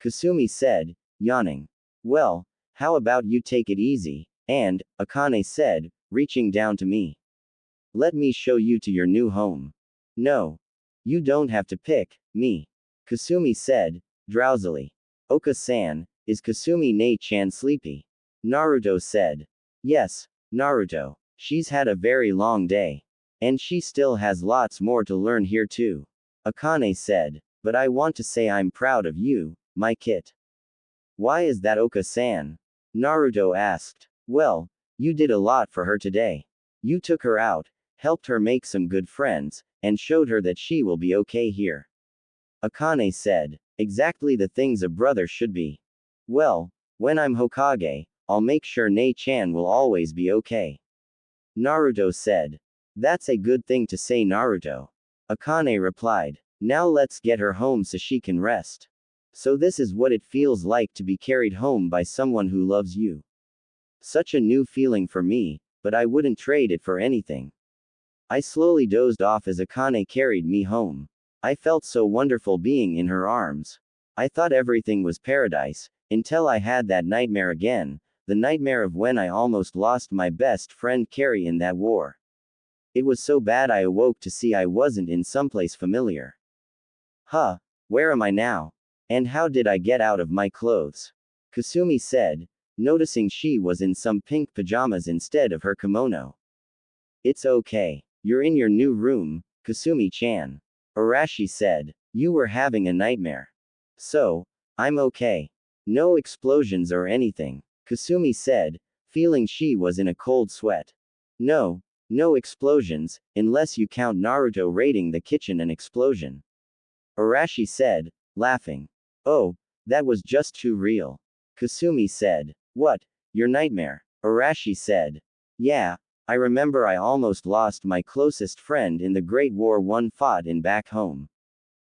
Kasumi said, yawning. Well, how about you take it easy? And, Akane said, reaching down to me. Let me show you to your new home. No. You don't have to pick me. Kasumi said, drowsily. Oka-san, is Kasumi-ne-chan sleepy? Naruto said. Yes, Naruto. She's had a very long day. And she still has lots more to learn here too. Akane said. But I want to say I'm proud of you, my kit. Why is that, Oka-san? Naruto asked. Well, you did a lot for her today. You took her out, helped her make some good friends, and showed her that she will be okay here. Akane said. Exactly the things a brother should be. Well, when I'm Hokage, I'll make sure Ne-chan will always be okay. Naruto said. That's a good thing to say, Naruto. Akane replied. Now let's get her home so she can rest. So this is what it feels like to be carried home by someone who loves you. Such a new feeling for me, but I wouldn't trade it for anything. I slowly dozed off as Akane carried me home. I felt so wonderful being in her arms. I thought everything was paradise, until I had that nightmare again, the nightmare of when I almost lost my best friend Carrie in that war. It was so bad I awoke to see I wasn't in someplace familiar. Huh, where am I now? And how did I get out of my clothes? Kasumi said, noticing she was in some pink pajamas instead of her kimono. It's okay. You're in your new room, Kasumi-chan. Arashi said. You were having a nightmare. So, I'm okay. No explosions or anything, Kasumi said, feeling she was in a cold sweat. No explosions, unless you count Naruto raiding the kitchen an explosion. Arashi said, laughing. Oh, that was just too real. Kasumi said. What? Your nightmare? Arashi said. Yeah, I remember I almost lost my closest friend in the Great War I fought in back home.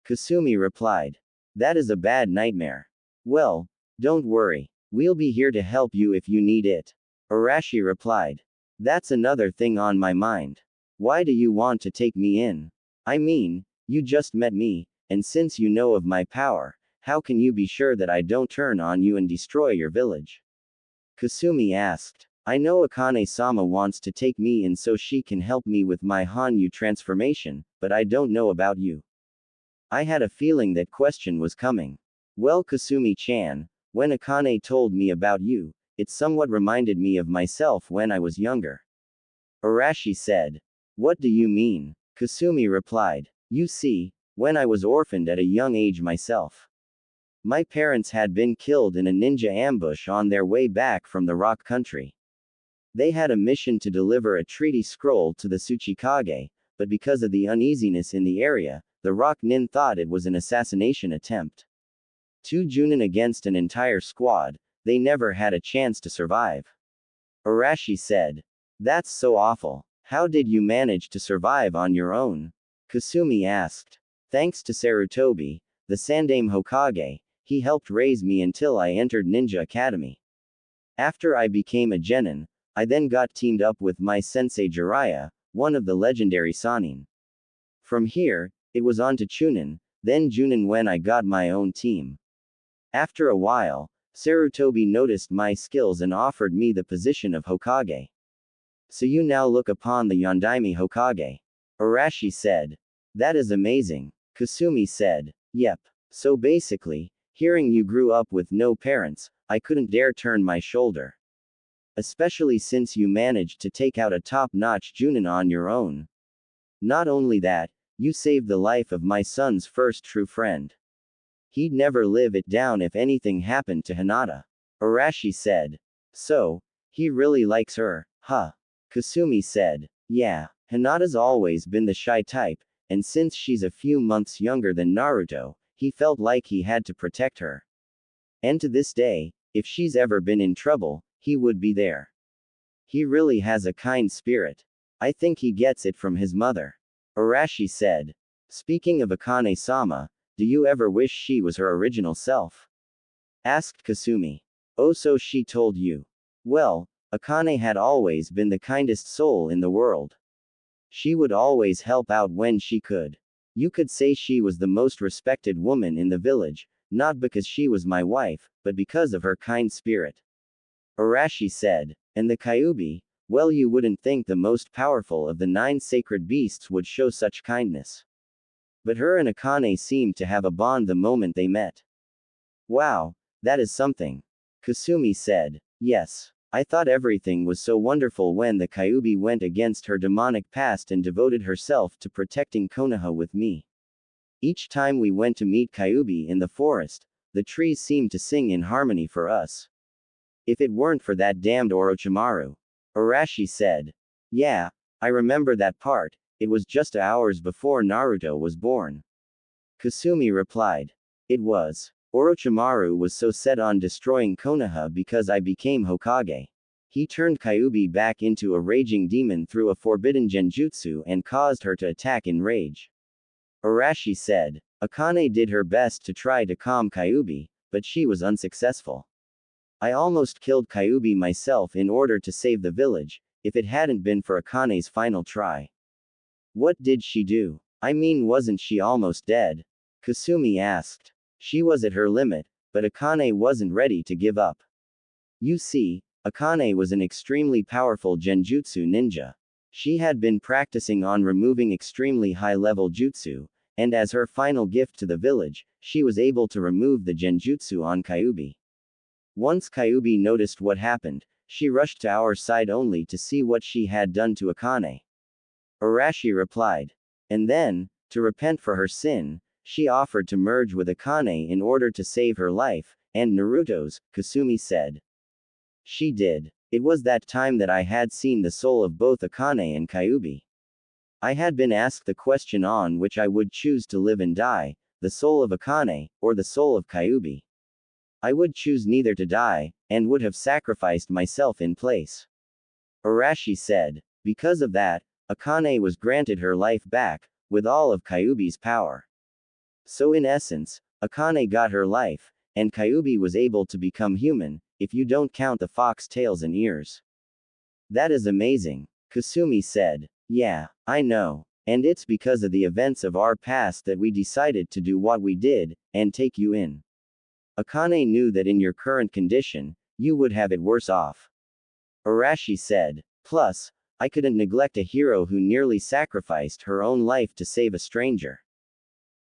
Kasumi replied. That is a bad nightmare. Well, Don't worry. We'll be here to help you if you need it. Arashi replied. That's another thing on my mind. Why do you want to take me in? I mean, you just met me, and since you know of my power, how can you be sure that I don't turn on you and destroy your village? Kasumi asked. I know Akane-sama wants to take me in so she can help me with my Hanyu transformation, but I don't know about you. I had a feeling that question was coming. Well, Kasumi-chan, when Akane told me about you, it somewhat reminded me of myself when I was younger. Arashi said. What do you mean? Kasumi replied. You see, when I was orphaned at a young age myself. My parents had been killed in a ninja ambush on their way back from the Rock Country. They had a mission to deliver a treaty scroll to the Tsuchikage, but because of the uneasiness in the area, the Rock Nin thought it was an assassination attempt. 2 Junin against an entire squad, they never had a chance to survive. Arashi said. That's so awful. How did you manage to survive on your own? Kasumi asked. Thanks to Sarutobi, the Sandaime Hokage, he helped raise me until I entered Ninja Academy. After I became a genin, I then got teamed up with my sensei Jiraiya, one of the legendary Sannin. From here, it was on to Chunin, then Junin when I got my own team. After a while, Sarutobi noticed my skills and offered me the position of Hokage. So you now look upon the Yondaime Hokage. Arashi said. That is amazing. Kasumi said. Yep. So basically, hearing you grew up with no parents, I couldn't dare turn my shoulder. Especially since you managed to take out a top-notch Junin on your own. Not only that, you saved the life of my son's first true friend. He'd never live it down if anything happened to Hinata. Arashi said. So, he really likes her, huh? Kasumi said. Yeah, Hinata's always been the shy type, and since she's a few months younger than Naruto, he felt like he had to protect her. And to this day, if she's ever been in trouble, he would be there. He really has a kind spirit. I think he gets it from his mother. Arashi said. Speaking of Akane-sama, do you ever wish she was her original self? Asked Kasumi. Oh, so she told you. Well, Akane had always been the kindest soul in the world. She would always help out when she could. You could say she was the most respected woman in the village, not because she was my wife, but because of her kind spirit. Arashi said. And the Kyuubi, well, you wouldn't think the most powerful of the 9 sacred beasts would show such kindness. But her and Akane seemed to have a bond the moment they met. Wow, that is something. Kasumi said. Yes. I thought everything was so wonderful when the Kyuubi went against her demonic past and devoted herself to protecting Konoha with me. Each time we went to meet Kyuubi in the forest, the trees seemed to sing in harmony for us. If it weren't for that damned Orochimaru. Arashi said. Yeah, I remember that part, it was just hours before Naruto was born. Kasumi replied. It was. Orochimaru was so set on destroying Konoha because I became Hokage. He turned Kyuubi back into a raging demon through a forbidden genjutsu and caused her to attack in rage. Arashi said. Akane did her best to try to calm Kyuubi, but she was unsuccessful. I almost killed Kyuubi myself in order to save the village, if it hadn't been for Akane's final try. What did she do? I mean, wasn't she almost dead? Kasumi asked. She was at her limit, but Akane wasn't ready to give up. You see, Akane was an extremely powerful genjutsu ninja. She had been practicing on removing extremely high-level jutsu, and as her final gift to the village, she was able to remove the genjutsu on Kyuubi. Once Kyuubi noticed what happened, she rushed to our side only to see what she had done to Akane. Arashi replied. And then, to repent for her sin, she offered to merge with Akane in order to save her life, and Naruto's, Kasumi said. She did. It was that time that I had seen the soul of both Akane and Kyuubi. I had been asked the question on which I would choose to live and die, the soul of Akane, or the soul of Kyuubi. I would choose neither to die, and would have sacrificed myself in place. Arashi said. Because of that, Akane was granted her life back, with all of Kyuubi's power. So in essence, Akane got her life, and Kyuubi was able to become human, if you don't count the fox tails and ears. That is amazing, Kasumi said. Yeah, I know. And it's because of the events of our past that we decided to do what we did, and take you in. Akane knew that in your current condition, you would have it worse off. Arashi said. Plus, I couldn't neglect a hero who nearly sacrificed her own life to save a stranger.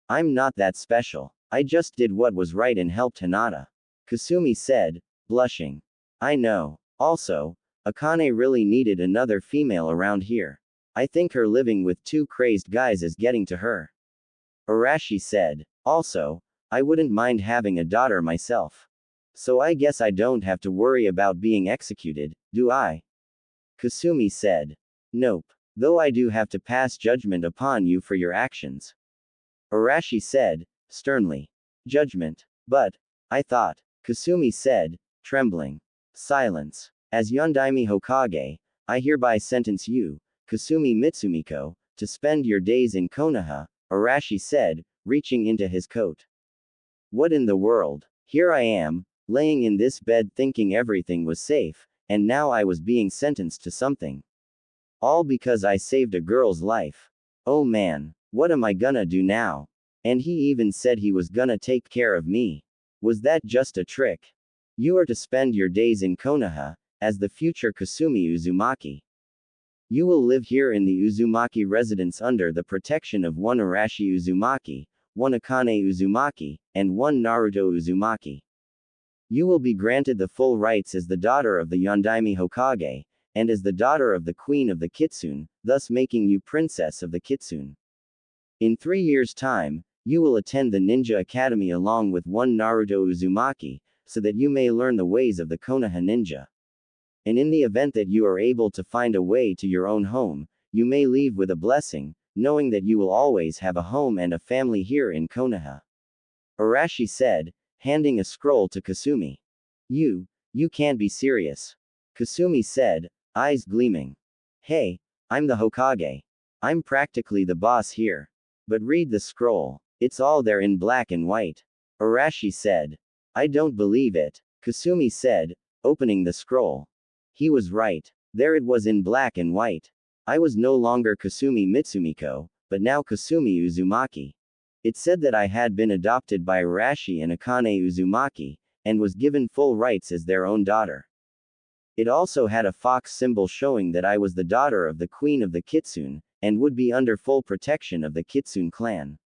I'm not that special. I just did what was right and helped Hinata. Kasumi said, blushing. I know. Also, Akane really needed another female around here. I think her living with two crazed guys is getting to her. Arashi said. Also, I wouldn't mind having a daughter myself. So I guess I don't have to worry about being executed, do I? Kasumi said. Nope. Though I do have to pass judgment upon you for your actions. Arashi said, sternly. Judgment. But, I thought. Kasumi said, trembling. Silence. As Yondaime Hokage, I hereby sentence you, Kasumi Mitsumiko, to spend your days in Konoha, Arashi said, reaching into his coat. What in the world? Here I am, laying in this bed thinking everything was safe, and now I was being sentenced to something. All because I saved a girl's life. Oh man, what am I gonna do now? And he even said he was gonna take care of me. Was that just a trick? You are to spend your days in Konoha, as the future Kasumi Uzumaki. You will live here in the Uzumaki residence under the protection of one Arashi Uzumaki, one Akane Uzumaki, and one Naruto Uzumaki. You will be granted the full rights as the daughter of the Yondaime Hokage, and as the daughter of the queen of the Kitsune, thus making you princess of the Kitsune. In 3 years' time, you will attend the Ninja Academy along with one Naruto Uzumaki, so that you may learn the ways of the Konoha ninja. And in the event that you are able to find a way to your own home, you may leave with a blessing, knowing that you will always have a home and a family here in Konoha. Arashi said, handing a scroll to Kasumi. You can't be serious. Kasumi said, eyes gleaming. Hey, I'm the Hokage. I'm practically the boss here. But read the scroll. It's all there in black and white. Arashi said. I don't believe it. Kasumi said, opening the scroll. He was right. There it was in black and white. I was no longer Kasumi Mitsumiko, but now Kasumi Uzumaki. It said that I had been adopted by Arashi and Akane Uzumaki, and was given full rights as their own daughter. It also had a fox symbol showing that I was the daughter of the queen of the Kitsune, and would be under full protection of the Kitsune clan.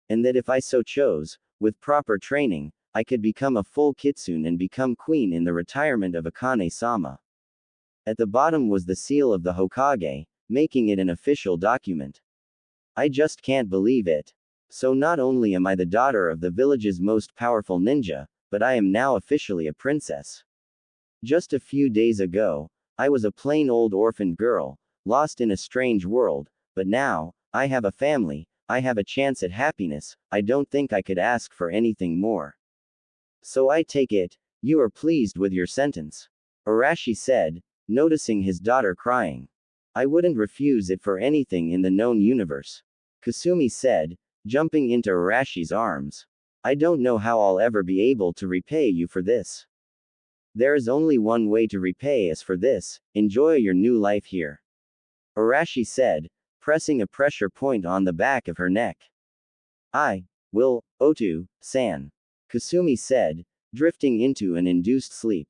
And that if I so chose, with proper training, I could become a full Kitsune and become queen in the retirement of Akane-sama. At the bottom was the seal of the Hokage, making it an official document. I just can't believe it. So not only am I the daughter of the village's most powerful ninja, but I am now officially a princess. Just a few days ago, I was a plain old orphaned girl, lost in a strange world, but now, I have a family, I have a chance at happiness, I don't think I could ask for anything more. So I take it, you are pleased with your sentence. Arashi said, noticing his daughter crying. I wouldn't refuse it for anything in the known universe. Kasumi said, jumping into Arashi's arms. I don't know how I'll ever be able to repay you for this. There is only one way to repay us for this, enjoy your new life here. Arashi said, pressing a pressure point on the back of her neck. I will, Otu-san. Kasumi said, drifting into an induced sleep.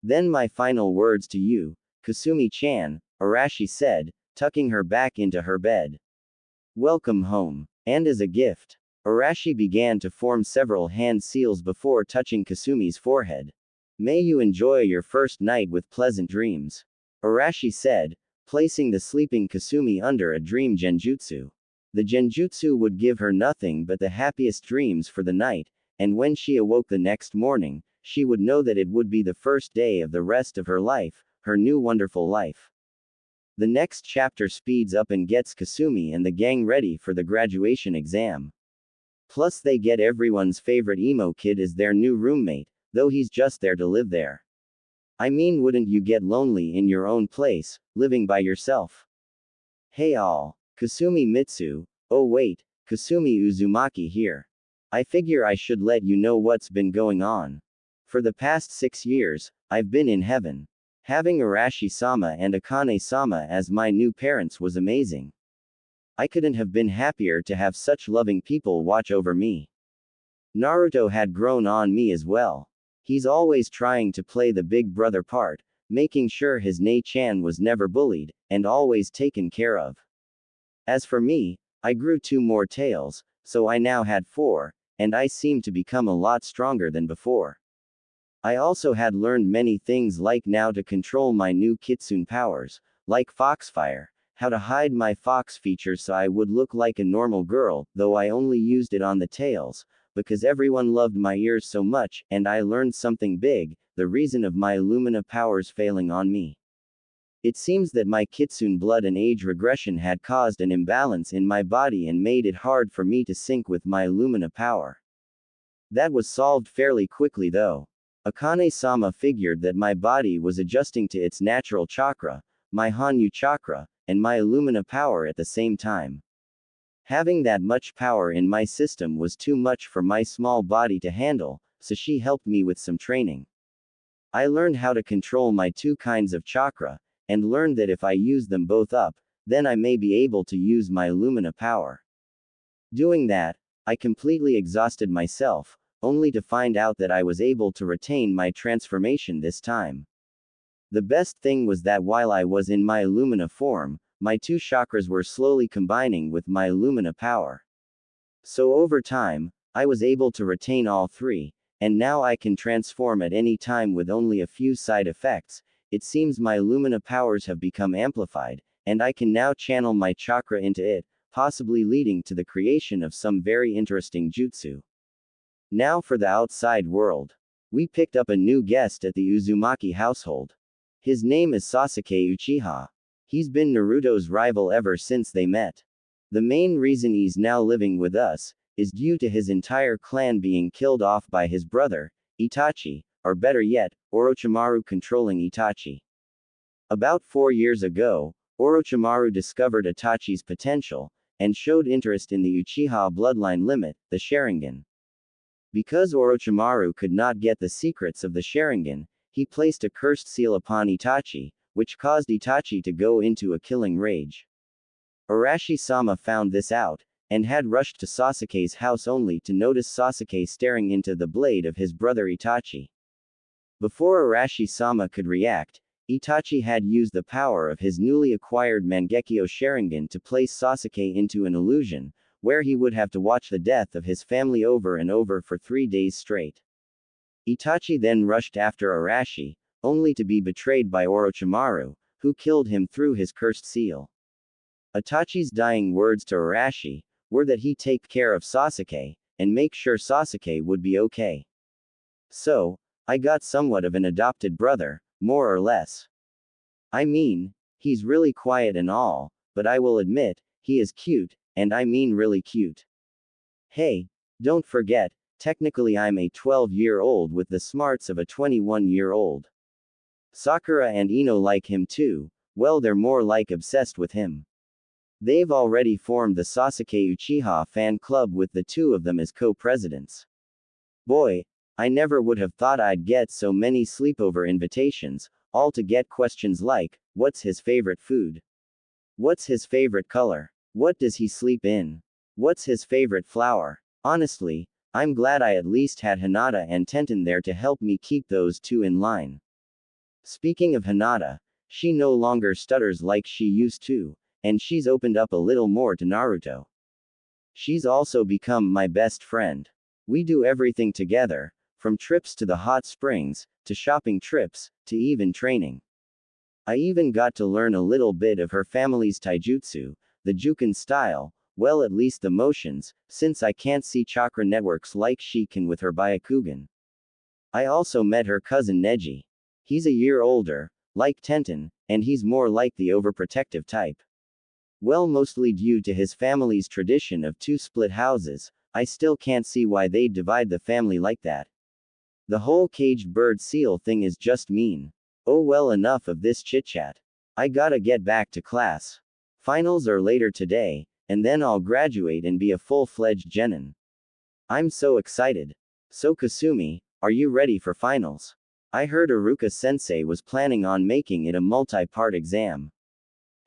Then my final words to you, Kasumi-chan, Arashi said, tucking her back into her bed. Welcome home. And as a gift, Arashi began to form several hand seals before touching Kasumi's forehead. May you enjoy your first night with pleasant dreams. Arashi said, placing the sleeping Kasumi under a dream genjutsu. The genjutsu would give her nothing but the happiest dreams for the night, and when she awoke the next morning, she would know that it would be the first day of the rest of her life, her new wonderful life. The next chapter speeds up and gets Kasumi and the gang ready for the graduation exam. Plus they get everyone's favorite emo kid as their new roommate, though he's just there to live there. I mean, wouldn't you get lonely in your own place, living by yourself? Hey all. Kasumi Mitsu, oh wait, Kasumi Uzumaki here. I figure I should let you know what's been going on. For the past 6 years, I've been in heaven. Having Arashi-sama and Akane-sama as my new parents was amazing. I couldn't have been happier to have such loving people watch over me. Naruto had grown on me as well. He's always trying to play the big brother part, making sure his Nei-chan was never bullied, and always taken care of. As for me, I grew 2 more tails, so I now had 4, and I seemed to become a lot stronger than before. I also had learned many things like now to control my new kitsune powers, like Foxfire, how to hide my fox features so I would look like a normal girl, though I only used it on the tails, because everyone loved my ears so much, and I learned something big, the reason of my Lumina powers failing on me. It seems that my kitsune blood and age regression had caused an imbalance in my body and made it hard for me to sync with my Lumina power. That was solved fairly quickly though. Akane-sama figured that my body was adjusting to its natural chakra, my Hanyu chakra, and my Illumina power at the same time. Having that much power in my system was too much for my small body to handle, so she helped me with some training. I learned how to control my 2 kinds of chakra, and learned that if I use them both up, then I may be able to use my Illumina power. Doing that, I completely exhausted myself, only to find out that I was able to retain my transformation this time. The best thing was that while I was in my Illumina form, my 2 chakras were slowly combining with my Illumina power. So over time, I was able to retain all 3, and now I can transform at any time with only a few side effects. It seems my Illumina powers have become amplified, and I can now channel my chakra into it, possibly leading to the creation of some very interesting jutsu. Now for the outside world. We picked up a new guest at the Uzumaki household. His name is Sasuke Uchiha. He's been Naruto's rival ever since they met. The main reason he's now living with us is due to his entire clan being killed off by his brother, Itachi, or better yet, Orochimaru controlling Itachi. About 4 years ago, Orochimaru discovered Itachi's potential, and showed interest in the Uchiha bloodline limit, the Sharingan. Because Orochimaru could not get the secrets of the Sharingan, he placed a cursed seal upon Itachi, which caused Itachi to go into a killing rage. Arashi-sama found this out, and had rushed to Sasuke's house only to notice Sasuke staring into the blade of his brother Itachi. Before Arashi-sama could react, Itachi had used the power of his newly acquired Mangekyo Sharingan to place Sasuke into an illusion, where he would have to watch the death of his family over and over for 3 days straight. Itachi then rushed after Arashi, only to be betrayed by Orochimaru, who killed him through his cursed seal. Itachi's dying words to Arashi were that he take care of Sasuke, and make sure Sasuke would be okay. So, I got somewhat of an adopted brother, more or less. I mean, he's really quiet and all, but I will admit, he is cute, and I mean really cute. Hey, don't forget, technically I'm a 12-year-old with the smarts of a 21-year-old. Sakura and Ino like him too, well they're more like obsessed with him. They've already formed the Sasuke Uchiha fan club with the 2 of them as co-presidents. Boy, I never would have thought I'd get so many sleepover invitations, all to get questions like, what's his favorite food? What's his favorite color? What does he sleep in? What's his favorite flower? Honestly, I'm glad I at least had Hinata and Tenten there to help me keep those 2 in line. Speaking of Hinata, she no longer stutters like she used to, and she's opened up a little more to Naruto. She's also become my best friend. We do everything together, from trips to the hot springs, to shopping trips, to even training. I even got to learn a little bit of her family's taijutsu, the Juken style, well at least the motions, since I can't see chakra networks like she can with her Byakugan. I also met her cousin Neji. He's a year older, like Tenten, and he's more like the overprotective type. Well, mostly due to his family's tradition of 2 split houses, I still can't see why they'd divide the family like that. The whole caged bird seal thing is just mean. Oh well, enough of this chit-chat. I gotta get back to class. Finals are later today, and then I'll graduate and be a full-fledged genin. I'm so excited. So Kasumi, are you ready for finals? I heard Iruka sensei was planning on making it a multi-part exam.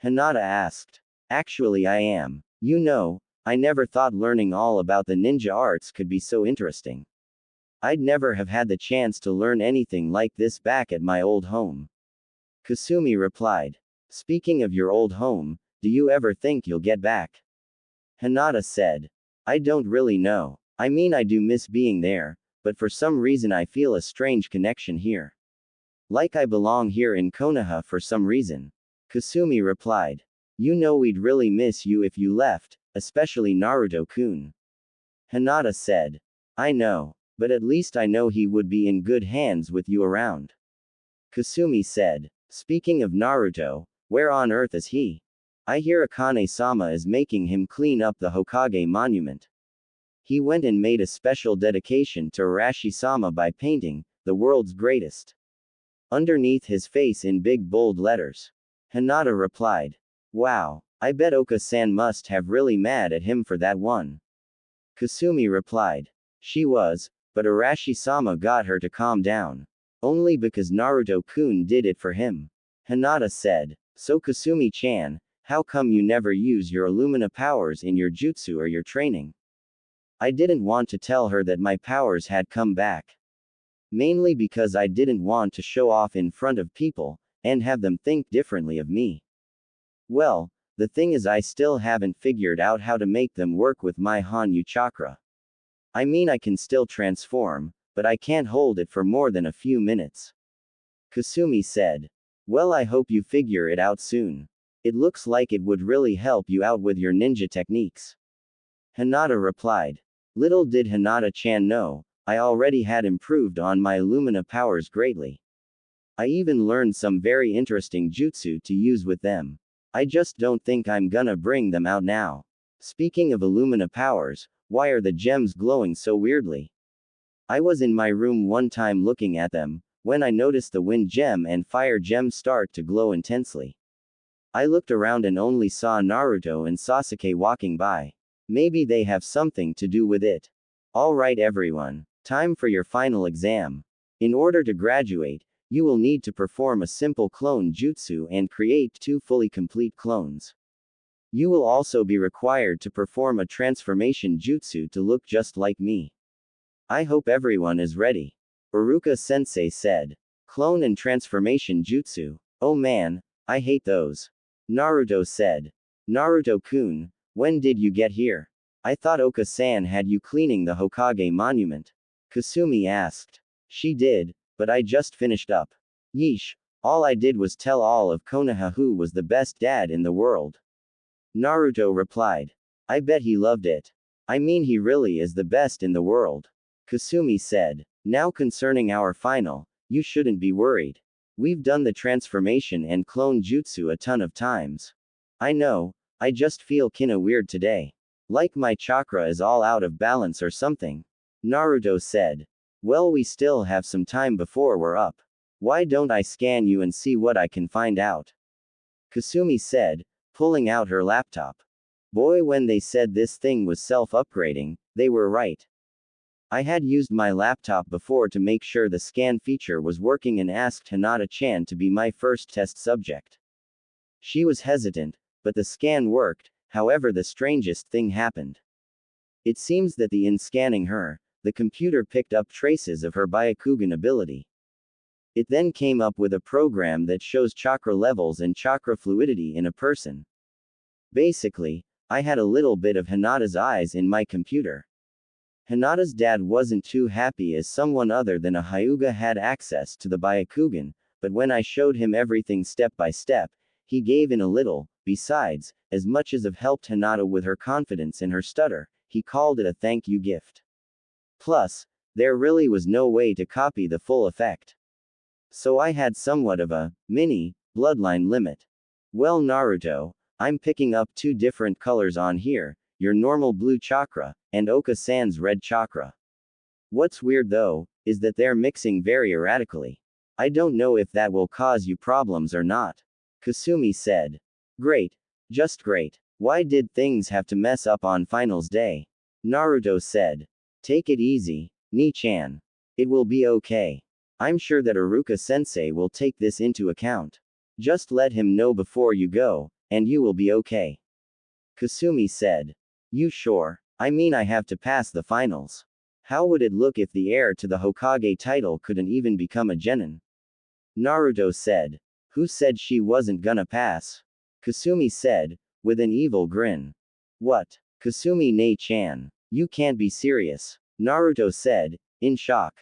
Hinata asked. Actually, I am. You know, I never thought learning all about the ninja arts could be so interesting. I'd never have had the chance to learn anything like this back at my old home. Kasumi replied. Speaking of your old home, do you ever think you'll get back? Hinata said. I don't really know. I mean, I do miss being there, but for some reason I feel a strange connection here. Like I belong here in Konoha for some reason. Kasumi replied. You know we'd really miss you if you left, especially Naruto-kun. Hinata said. I know, but at least I know he would be in good hands with you around. Kasumi said. Speaking of Naruto, where on earth is he? I hear Akane-sama is making him clean up the Hokage monument. He went and made a special dedication to Arashi-sama by painting, the world's greatest, underneath his face in big bold letters. Hinata replied. Wow, I bet Oka-san must have really mad at him for that one. Kasumi replied. She was, but Arashi-sama got her to calm down. Only because Naruto-kun did it for him. Hinata said. So Kasumi-chan, how come you never use your Illumina powers in your jutsu or your training? I didn't want to tell her that my powers had come back. Mainly because I didn't want to show off in front of people, and have them think differently of me. Well, the thing is I still haven't figured out how to make them work with my Hanyu chakra. I mean I can still transform, but I can't hold it for more than a few minutes. Kasumi said. Well, I hope you figure it out soon. It looks like it would really help you out with your ninja techniques. Hinata replied. Little did Hinata-chan know, I already had improved on my Illumina powers greatly. I even learned some very interesting jutsu to use with them. I just don't think I'm gonna bring them out now. Speaking of Illumina powers, why are the gems glowing so weirdly? I was in my room one time looking at them, when I noticed the wind gem and fire gem start to glow intensely. I looked around and only saw Naruto and Sasuke walking by. Maybe they have something to do with it. Alright everyone, time for your final exam. In order to graduate, you will need to perform a simple clone jutsu and create 2 fully complete clones. You will also be required to perform a transformation jutsu to look just like me. I hope everyone is ready. Iruka sensei said. Clone and transformation jutsu. Oh man, I hate those. Naruto said. Naruto-kun, when did you get here? I thought Oka-san had you cleaning the Hokage monument. Kasumi asked. She did, but I just finished up. Yeesh, all I did was tell all of Konoha who was the best dad in the world. Naruto replied. I bet he loved it. I mean he really is the best in the world. Kasumi said. Now concerning our final, you shouldn't be worried. We've done the transformation and clone jutsu a ton of times. I know, I just feel kinda weird today. Like my chakra is all out of balance or something. Naruto said. Well, we still have some time before we're up. Why don't I scan you and see what I can find out? Kasumi said, pulling out her laptop. Boy, when they said this thing was self-upgrading, they were right. I had used my laptop before to make sure the scan feature was working and asked Hinata-chan to be my first test subject. She was hesitant, but the scan worked. However, the strangest thing happened. It seems that in scanning her, the computer picked up traces of her Byakugan ability. It then came up with a program that shows chakra levels and chakra fluidity in a person. Basically, I had a little bit of Hinata's eyes in my computer. Hinata's dad wasn't too happy as someone other than a Hyuga had access to the Byakugan, but when I showed him everything step by step, he gave in a little. Besides, as much as I've helped Hinata with her confidence in her stutter, he called it a thank you gift. Plus, there really was no way to copy the full effect. So I had somewhat of a mini bloodline limit. Well, Naruto, I'm picking up 2 different colors on here, your normal blue chakra, and Oka-san's red chakra. What's weird though, is that they're mixing very erratically. I don't know if that will cause you problems or not. Kasumi said. Great. Just great. Why did things have to mess up on finals day? Naruto said. Take it easy, Ni-chan. It will be okay. I'm sure that Iruka-sensei will take this into account. Just let him know before you go, and you will be okay. Kasumi said. You sure? I mean, I have to pass the finals. How would it look if the heir to the Hokage title couldn't even become a genin? Naruto said. Who said she wasn't gonna pass? Kasumi said, with an evil grin. What? Kasumi Ne-chan. You can't be serious. Naruto said, in shock.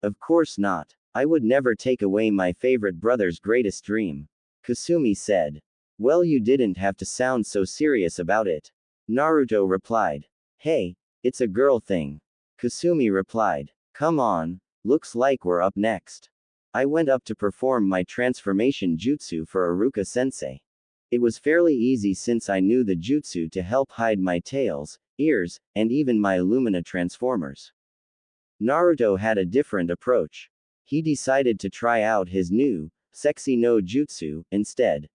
Of course not. I would never take away my favorite brother's greatest dream. Kasumi said. Well, you didn't have to sound so serious about it. Naruto replied. Hey, it's a girl thing. Kasumi replied. Come on, looks like we're up next. I went up to perform my transformation jutsu for Iruka sensei. It was fairly easy since I knew the jutsu to help hide my tails, ears, and even my Illumina transformers. Naruto had a different approach. He decided to try out his new, sexy no jutsu, instead.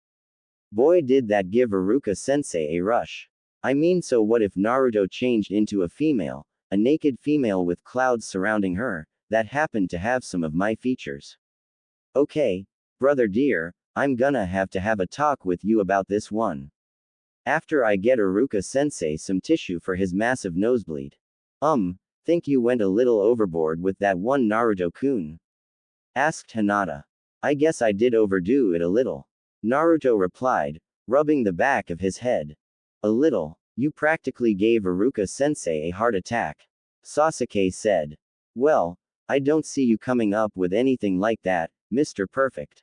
Boy, did that give Iruka sensei a rush. I mean, so what if Naruto changed into a female, a naked female with clouds surrounding her, that happened to have some of my features? Okay, brother dear, I'm gonna have to have a talk with you about this one. After I get Iruka sensei some tissue for his massive nosebleed. Think you went a little overboard with that one, Naruto-kun? Asked Hinata. I guess I did overdo it a little. Naruto replied, rubbing the back of his head. A little. You practically gave Iruka sensei a heart attack. Sasuke said. Well, I don't see you coming up with anything like that, Mr. Perfect.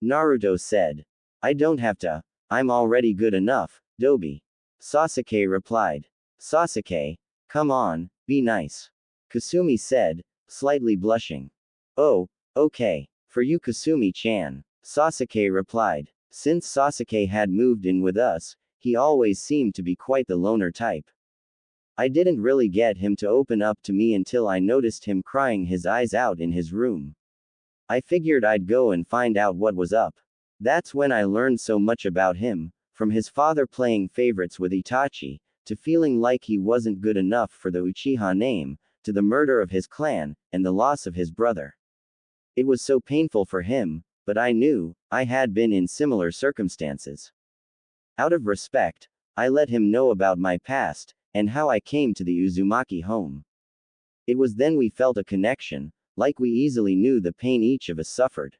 Naruto said. I don't have to. I'm already good enough, Dobi. Sasuke replied. Sasuke, come on, be nice. Kasumi said, slightly blushing. Oh, okay. For you, Kasumi-chan. Sasuke replied. Since Sasuke had moved in with us, he always seemed to be quite the loner type. I didn't really get him to open up to me until I noticed him crying his eyes out in his room. I figured I'd go and find out what was up. That's when I learned so much about him, from his father playing favorites with Itachi, to feeling like he wasn't good enough for the Uchiha name, to the murder of his clan, and the loss of his brother. It was so painful for him, but I knew, I had been in similar circumstances. Out of respect, I let him know about my past, and how I came to the Uzumaki home. It was then we felt a connection, like we easily knew the pain each of us suffered.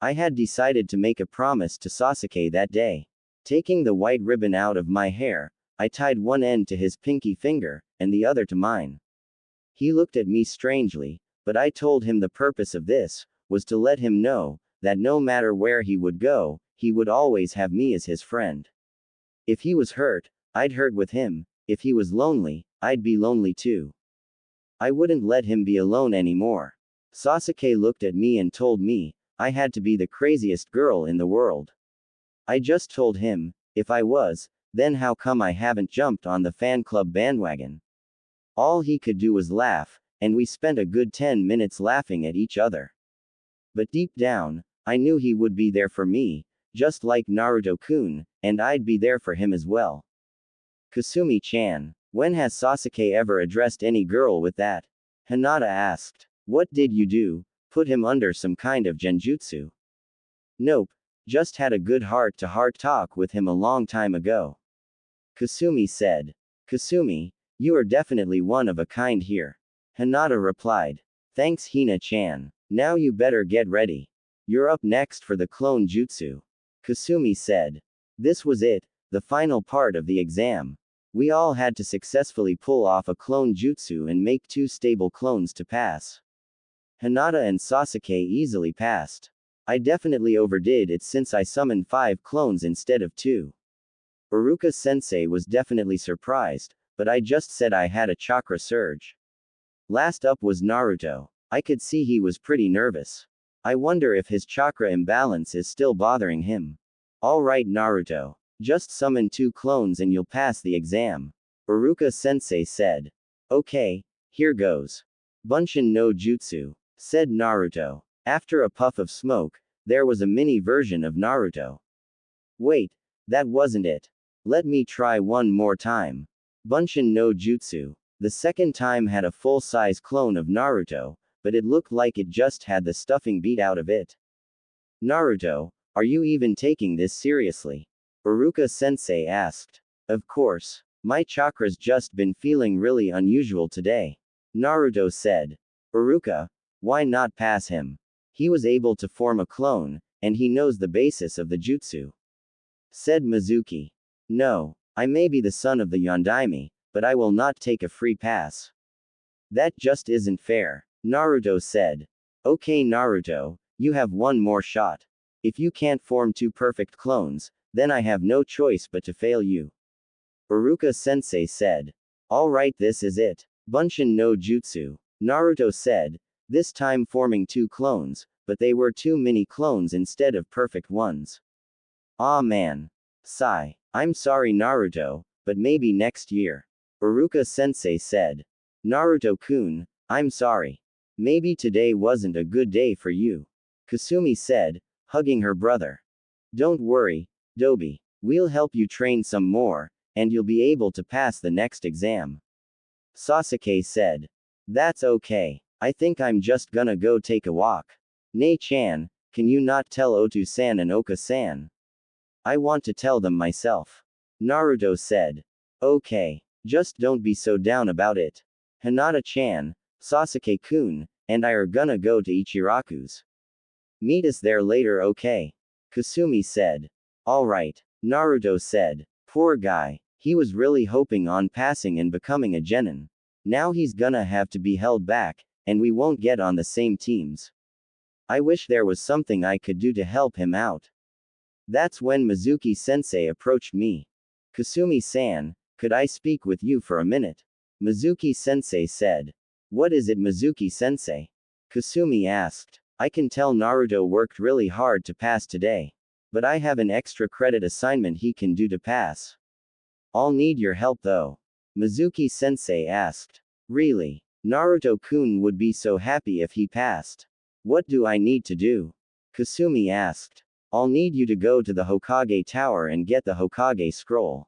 I had decided to make a promise to Sasuke that day. Taking the white ribbon out of my hair, I tied one end to his pinky finger, and the other to mine. He looked at me strangely, but I told him the purpose of this was to let him know that no matter where he would go, he would always have me as his friend. If he was hurt, I'd hurt with him. If he was lonely, I'd be lonely too. I wouldn't let him be alone anymore. Sasuke looked at me and told me I had to be the craziest girl in the world. I just told him, if I was, then how come I haven't jumped on the fan club bandwagon? All he could do was laugh, and we spent a good 10 minutes laughing at each other. But deep down, I knew he would be there for me, just like Naruto-kun, and I'd be there for him as well. Kasumi-chan, when has Sasuke ever addressed any girl with that? Hinata asked. What did you do? Put him under some kind of genjutsu? Nope. Just had a good heart-to-heart talk with him a long time ago. Kasumi said. Kasumi, you are definitely one of a kind here. Hinata replied. Thanks, Hina-chan. Now you better get ready. You're up next for the clone jutsu. Kasumi said. This was it, the final part of the exam. We all had to successfully pull off a clone jutsu and make 2 stable clones to pass. Hinata and Sasuke easily passed. I definitely overdid it since I summoned 5 clones instead of 2. Iruka sensei was definitely surprised, but I just said I had a chakra surge. Last up was Naruto. I could see he was pretty nervous. I wonder if his chakra imbalance is still bothering him. Alright, Naruto. Just summon 2 clones and you'll pass the exam. Iruka sensei said. Okay, here goes. Bunshin no jutsu, said Naruto. After a puff of smoke, there was a mini version of Naruto. Wait, that wasn't it. Let me try one more time. Bunshin no jutsu. The second time had a full-size clone of Naruto, but it looked like it just had the stuffing beat out of it. Naruto, are you even taking this seriously? Iruka-sensei asked. Of course. My chakra's just been feeling really unusual today. Naruto said. Iruka, why not pass him? He was able to form a clone, and he knows the basis of the jutsu. Said Mizuki. No, I may be the son of the Yondaime, but I will not take a free pass. That just isn't fair, Naruto said. Okay Naruto, you have one more shot. If you can't form two perfect clones, then I have no choice but to fail you. Iruka-sensei said. Alright, this is it. Bunshin no Jutsu. Naruto said, this time forming two clones, but they were two mini clones instead of perfect ones. Aw man. Sigh. I'm sorry Naruto, but maybe next year. Iruka-sensei said. Naruto-kun, I'm sorry. Maybe today wasn't a good day for you. Kasumi said, hugging her brother. Don't worry, Dobi. We'll help you train some more, and you'll be able to pass the next exam. Sasuke said. That's okay. I think I'm just gonna go take a walk. Nei-chan, can you not tell Otu-san and Oka-san? I want to tell them myself. Naruto said. Okay. Just don't be so down about it. Hinata-chan, Sasuke-kun, and I are gonna go to Ichiraku's. Meet us there later, okay? Kasumi said. Alright. Naruto said. Poor guy. He was really hoping on passing and becoming a genin. Now he's gonna have to be held back, and we won't get on the same teams. I wish there was something I could do to help him out. That's when Mizuki-sensei approached me. Kasumi-san, could I speak with you for a minute? Mizuki-sensei said. What is it Mizuki-sensei? Kasumi asked. I can tell Naruto worked really hard to pass today. But I have an extra credit assignment he can do to pass. I'll need your help though. Mizuki-sensei asked. Really? Naruto-kun would be so happy if he passed. What do I need to do? Kasumi asked. I'll need you to go to the Hokage Tower and get the Hokage scroll.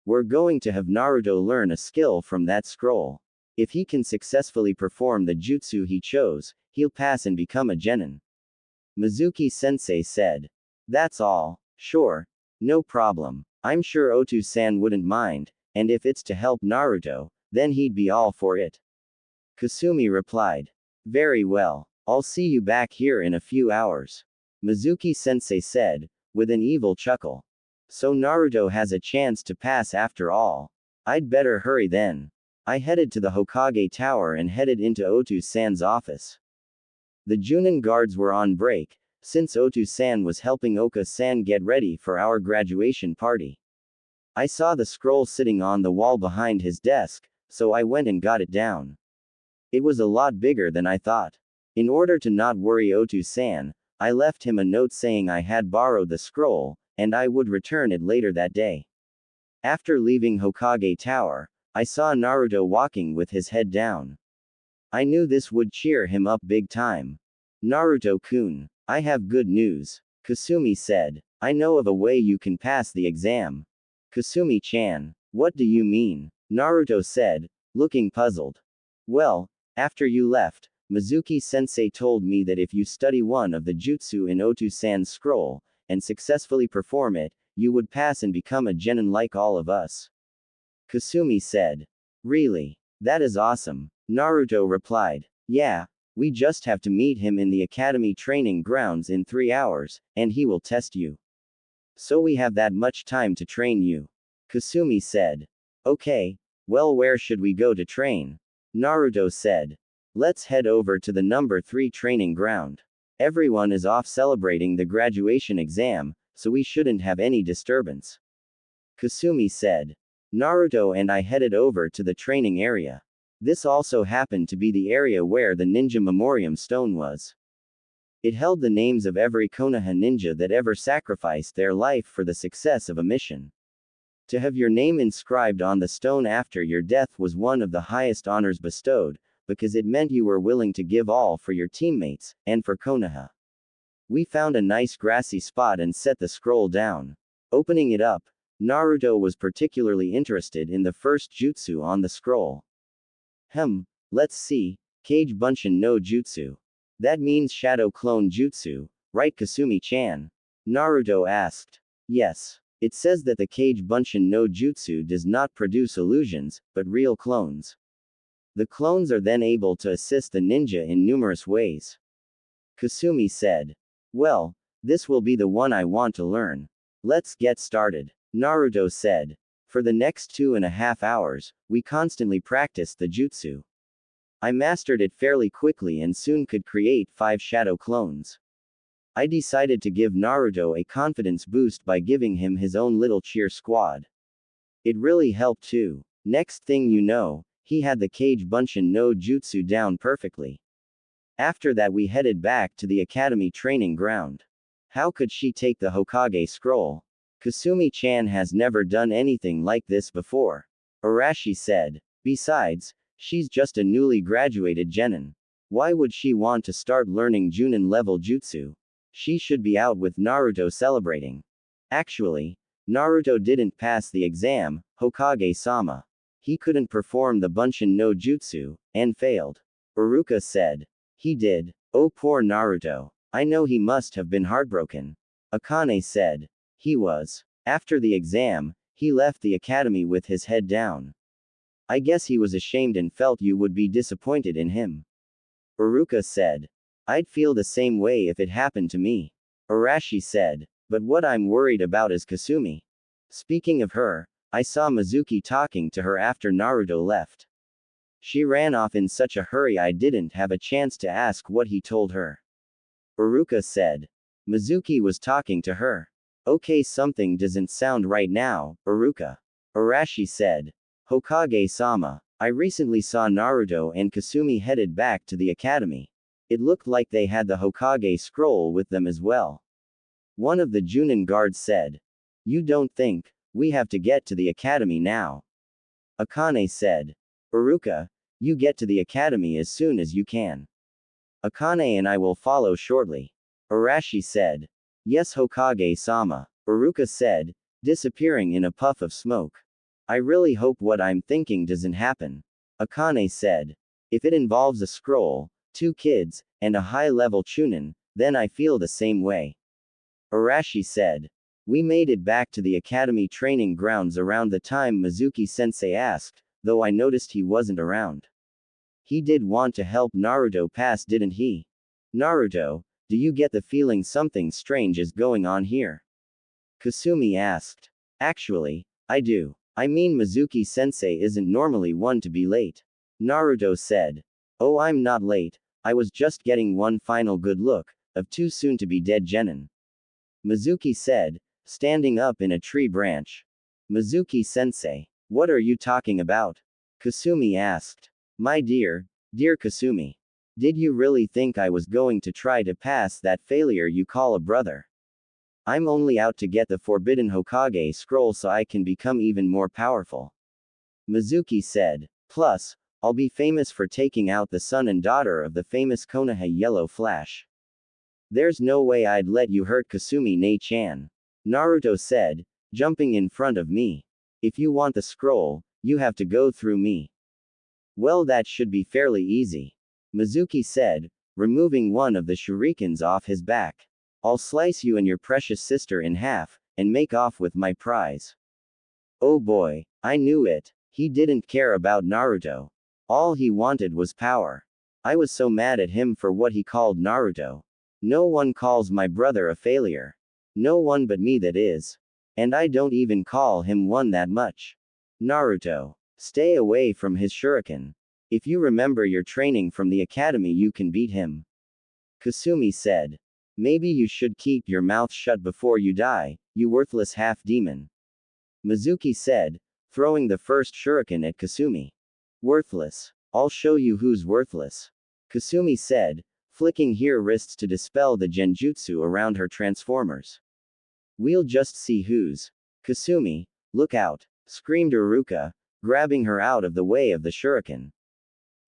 We're going to have Naruto learn a skill from that scroll. If he can successfully perform the jutsu he chose, he'll pass and become a genin. Mizuki-sensei said. That's all. Sure. No problem. I'm sure Otu-san wouldn't mind, and if it's to help Naruto, then he'd be all for it. Kasumi replied. Very well. I'll see you back here in a few hours. Mizuki-sensei said, with an evil chuckle. So Naruto has a chance to pass after all. I'd better hurry then. I headed to the Hokage Tower and headed into Otu-san's office. The Junin guards were on break, since Otu-san was helping Oka-san get ready for our graduation party. I saw the scroll sitting on the wall behind his desk, so I went and got it down. It was a lot bigger than I thought. In order to not worry Otu-san, I left him a note saying I had borrowed the scroll, and I would return it later that day. After leaving Hokage Tower, I saw Naruto walking with his head down. I knew this would cheer him up big time. Naruto-kun, I have good news. Kasumi said. I know of a way you can pass the exam. Kasumi-chan, what do you mean? Naruto said, looking puzzled. Well, after you left, Mizuki-sensei told me that if you study one of the jutsu in Otu-san's scroll, and successfully perform it, you would pass and become a genin like all of us. Kasumi said. Really? That is awesome. Naruto replied. Yeah, we just have to meet him in the academy training grounds in 3 hours, and he will test you. So we have that much time to train you. Kasumi said. Okay, well where should we go to train? Naruto said. Let's head over to the number 3 training ground. Everyone is off celebrating the graduation exam, so we shouldn't have any disturbance. Kasumi said. Naruto and I headed over to the training area. This also happened to be the area where the ninja memoriam stone was. It held the names of every Konoha ninja that ever sacrificed their life for the success of a mission. To have your name inscribed on the stone after your death was one of the highest honors bestowed, because it meant you were willing to give all for your teammates, and for Konoha. We found a nice grassy spot and set the scroll down. Opening it up, Naruto was particularly interested in the first jutsu on the scroll. Let's see. Kage Bunshin no Jutsu. That means Shadow Clone Jutsu, right, Kasumi-chan? Naruto asked. Yes. It says that the Kage Bunshin no Jutsu does not produce illusions, but real clones. The clones are then able to assist the ninja in numerous ways. Kasumi said. Well, this will be the one I want to learn. Let's get started. Naruto said. For the next 2.5 hours, we constantly practiced the jutsu. I mastered it fairly quickly and soon could create 5 shadow clones. I decided to give Naruto a confidence boost by giving him his own little cheer squad. It really helped too. Next thing you know, he had the Kage Bunshin no Jutsu down perfectly. After that we headed back to the academy training ground. How could she take the Hokage scroll? Kasumi-chan has never done anything like this before. Arashi said. Besides, she's just a newly graduated genin. Why would she want to start learning Junin level jutsu? She should be out with Naruto celebrating. Actually, Naruto didn't pass the exam, Hokage-sama. He couldn't perform the Bunshin no Jutsu, and failed. Iruka said. He did. Oh poor Naruto. I know he must have been heartbroken. Akane said. He was. After the exam, he left the academy with his head down. I guess he was ashamed and felt you would be disappointed in him. Iruka said. I'd feel the same way if it happened to me. Arashi said. But what I'm worried about is Kasumi. Speaking of her, I saw Mizuki talking to her after Naruto left. She ran off in such a hurry I didn't have a chance to ask what he told her. Iruka said. Mizuki was talking to her. Okay, something doesn't sound right now, Iruka. Arashi said. Hokage-sama, I recently saw Naruto and Kasumi headed back to the academy. It looked like they had the Hokage scroll with them as well. One of the Junin guards said. You don't think we have to get to the academy now? Akane said. Iruka, you get to the academy as soon as you can. Akane and I will follow shortly. Arashi said. Yes, Hokage-sama, Iruka said, disappearing in a puff of smoke. I really hope what I'm thinking doesn't happen. Akane said. If it involves a scroll, 2 kids, and a high-level Chunin, then I feel the same way. Arashi said. We made it back to the academy training grounds around the time Mizuki-sensei asked, though I noticed he wasn't around. He did want to help Naruto pass, didn't he? Naruto, do you get the feeling something strange is going on here? Kasumi asked. Actually, I do. I mean, Mizuki-sensei isn't normally one to be late. Naruto said. Oh, I'm not late. I was just getting one final good look of 2 soon-to-be-dead genin. Mizuki said, standing up in a tree branch. Mizuki-sensei, what are you talking about? Kasumi asked. My dear Kasumi. Did you really think I was going to try to pass that failure you call a brother? I'm only out to get the forbidden Hokage scroll so I can become even more powerful. Mizuki said. Plus, I'll be famous for taking out the son and daughter of the famous Konoha Yellow Flash. There's no way I'd let you hurt Kasumi-ne-chan. Naruto said, jumping in front of me. If you want the scroll, you have to go through me. Well, that should be fairly easy. Mizuki said, removing one of the shurikens off his back. I'll slice you and your precious sister in half, and make off with my prize. Oh boy, I knew it. He didn't care about Naruto. All he wanted was power. I was so mad at him for what he called Naruto. No one calls my brother a failure. No one but me, that is. And I don't even call him one that much. Naruto, stay away from his shuriken. If you remember your training from the academy, you can beat him. Kasumi said. Maybe you should keep your mouth shut before you die, you worthless half-demon. Mizuki said, throwing the first shuriken at Kasumi. Worthless. I'll show you who's worthless. Kasumi said, flicking her wrists to dispel the genjutsu around her transformers. We'll just see who's. Kasumi, look out, screamed Iruka, grabbing her out of the way of the shuriken.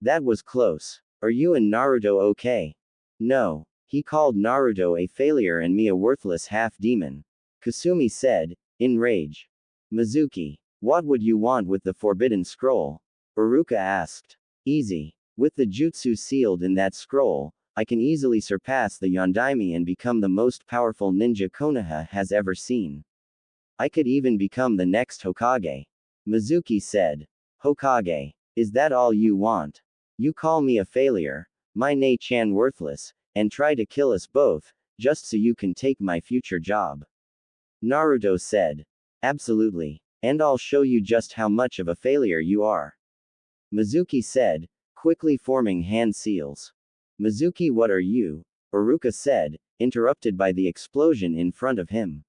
That was close. Are you and Naruto okay? No. He called Naruto a failure and me a worthless half-demon. Kasumi said, in rage. Mizuki, what would you want with the forbidden scroll? Iruka asked. Easy. With the jutsu sealed in that scroll, I can easily surpass the Yondaime and become the most powerful ninja Konoha has ever seen. I could even become the next Hokage. Mizuki said. Hokage. Is that all you want? You call me a failure, my Nei-chan worthless, and try to kill us both, just so you can take my future job. Naruto said. Absolutely. And I'll show you just how much of a failure you are. Mizuki said, quickly forming hand seals. Mizuki, what are you? Iruka said, interrupted by the explosion in front of him.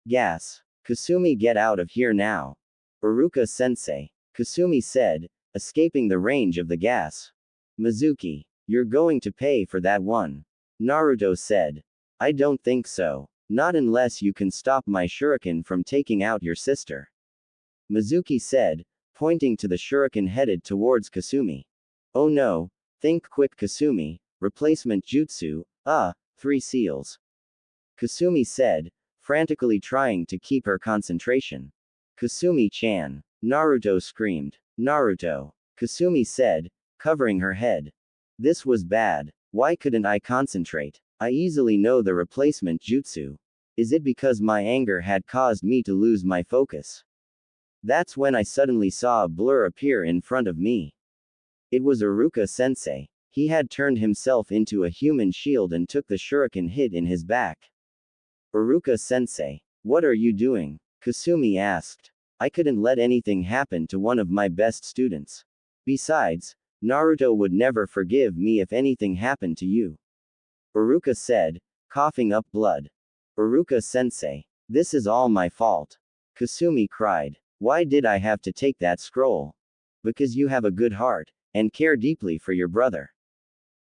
Gas. Kasumi, get out of here now. Iruka sensei. Kasumi said, escaping the range of the gas. Mizuki, you're going to pay for that one. Naruto said. I don't think so. Not unless you can stop my shuriken from taking out your sister. Mizuki said, pointing to the shuriken headed towards Kasumi. Oh no, think quick Kasumi, replacement jutsu, 3 seals. Kasumi said, frantically trying to keep her concentration. Kasumi-chan. Naruto screamed. Naruto. Kasumi said, covering her head. This was bad. Why couldn't I concentrate? I easily know the replacement jutsu. Is it because my anger had caused me to lose my focus? That's when I suddenly saw a blur appear in front of me. It was Iruka sensei. He had turned himself into a human shield and took the shuriken hit in his back. Iruka sensei. What are you doing? Kasumi asked. I couldn't let anything happen to one of my best students. Besides, Naruto would never forgive me if anything happened to you. Iruka said, coughing up blood. Iruka sensei. This is all my fault. Kasumi cried. Why did I have to take that scroll? Because you have a good heart, and care deeply for your brother.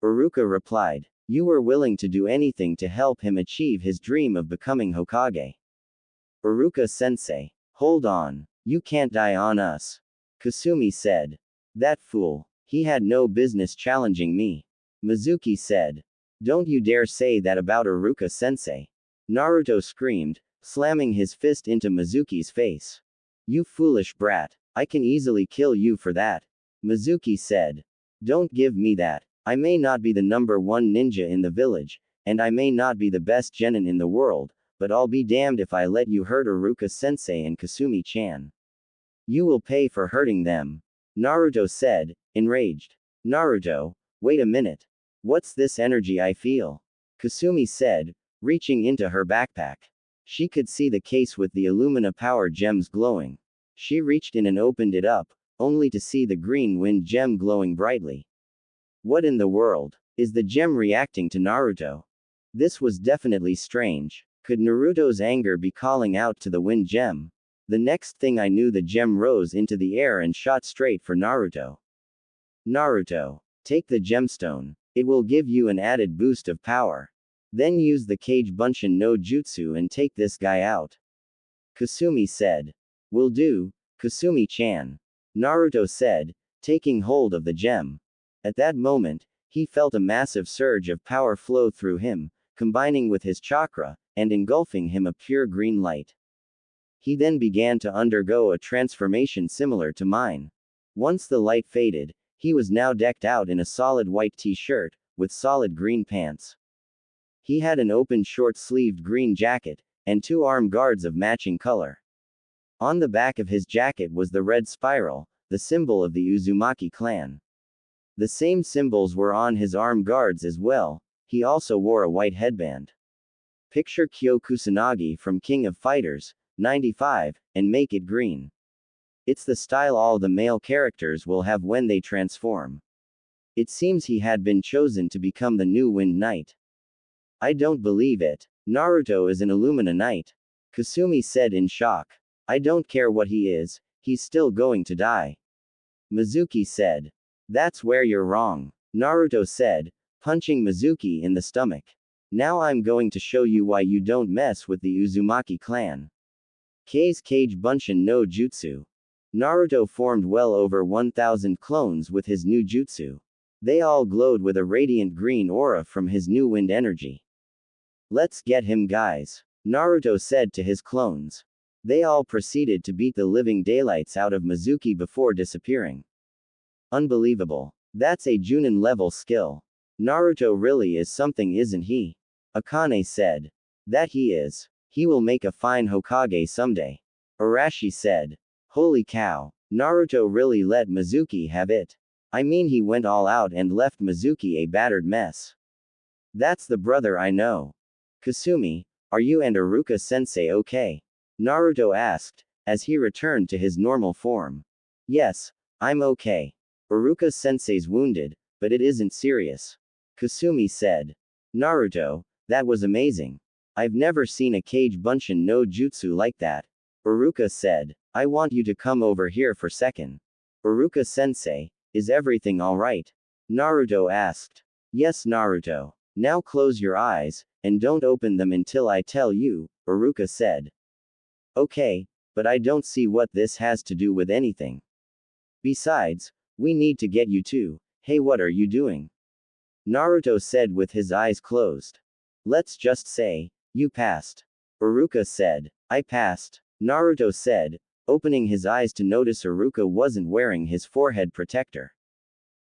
Iruka replied. You were willing to do anything to help him achieve his dream of becoming Hokage. Iruka sensei. Hold on. You can't die on us. Kasumi said. That fool. He had no business challenging me. Mizuki said. Don't you dare say that about Iruka sensei. Naruto screamed, slamming his fist into Mizuki's face. You foolish brat. I can easily kill you for that. Mizuki said. Don't give me that. I may not be the #1 ninja in the village, and I may not be the best genin in the world, but I'll be damned if I let you hurt Iruka sensei and Kasumi-chan. You will pay for hurting them. Naruto said, enraged. Naruto, wait a minute. What's this energy I feel? Kasumi said, reaching into her backpack. She could see the case with the Illumina power gems glowing. She reached in and opened it up, only to see the green wind gem glowing brightly. What in the world? Is the gem reacting to Naruto? This was definitely strange. Could Naruto's anger be calling out to the wind gem? The next thing I knew, the gem rose into the air and shot straight for Naruto. Naruto, take the gemstone. It will give you an added boost of power. Then use the Kage Bunshin no Jutsu and take this guy out. Kasumi said. Will do, Kasumi-chan. Naruto said, taking hold of the gem. At that moment, he felt a massive surge of power flow through him, combining with his chakra, and engulfing him a pure green light. He then began to undergo a transformation similar to mine. Once the light faded, he was now decked out in a solid white t-shirt, with solid green pants. He had an open short-sleeved green jacket, and 2 arm guards of matching color. On the back of his jacket was the red spiral, the symbol of the Uzumaki clan. The same symbols were on his arm guards as well. He also wore a white headband. Picture Kyo Kusanagi from King of Fighters, 95, and make it green. It's the style all the male characters will have when they transform. It seems he had been chosen to become the new Wind Knight. I don't believe it. Naruto is an Illumina Knight. Kasumi said in shock. I don't care what he is, he's still going to die. Mizuki said. That's where you're wrong. Naruto said, punching Mizuki in the stomach. Now I'm going to show you why you don't mess with the Uzumaki clan. Kage Bunshin no Jutsu. Naruto formed well over 1,000 clones with his new jutsu. They all glowed with a radiant green aura from his new wind energy. Let's get him, guys. Naruto said to his clones. They all proceeded to beat the living daylights out of Mizuki before disappearing. Unbelievable. That's a Junin level skill. Naruto really is something, isn't he? Akane said. That he is. He will make a fine Hokage someday. Arashi said. Holy cow. Naruto really let Mizuki have it. I mean, he went all out and left Mizuki a battered mess. That's the brother I know. Kasumi, are you and Iruka sensei okay? Naruto asked, as he returned to his normal form. Yes, I'm okay. Iruka sensei's wounded, but it isn't serious. Kasumi said. Naruto, that was amazing. I've never seen a Kage Bunshin no jutsu like that. Iruka said. I want you to come over here for second. Iruka sensei, is everything alright? Naruto asked. Yes, Naruto. Now close your eyes, and don't open them until I tell you, Iruka said. Okay, but I don't see what this has to do with anything. Besides, we need to get you too. Hey, what are you doing? Naruto said with his eyes closed. Let's just say, you passed. Iruka said. I passed. Naruto said, opening his eyes to notice Iruka wasn't wearing his forehead protector.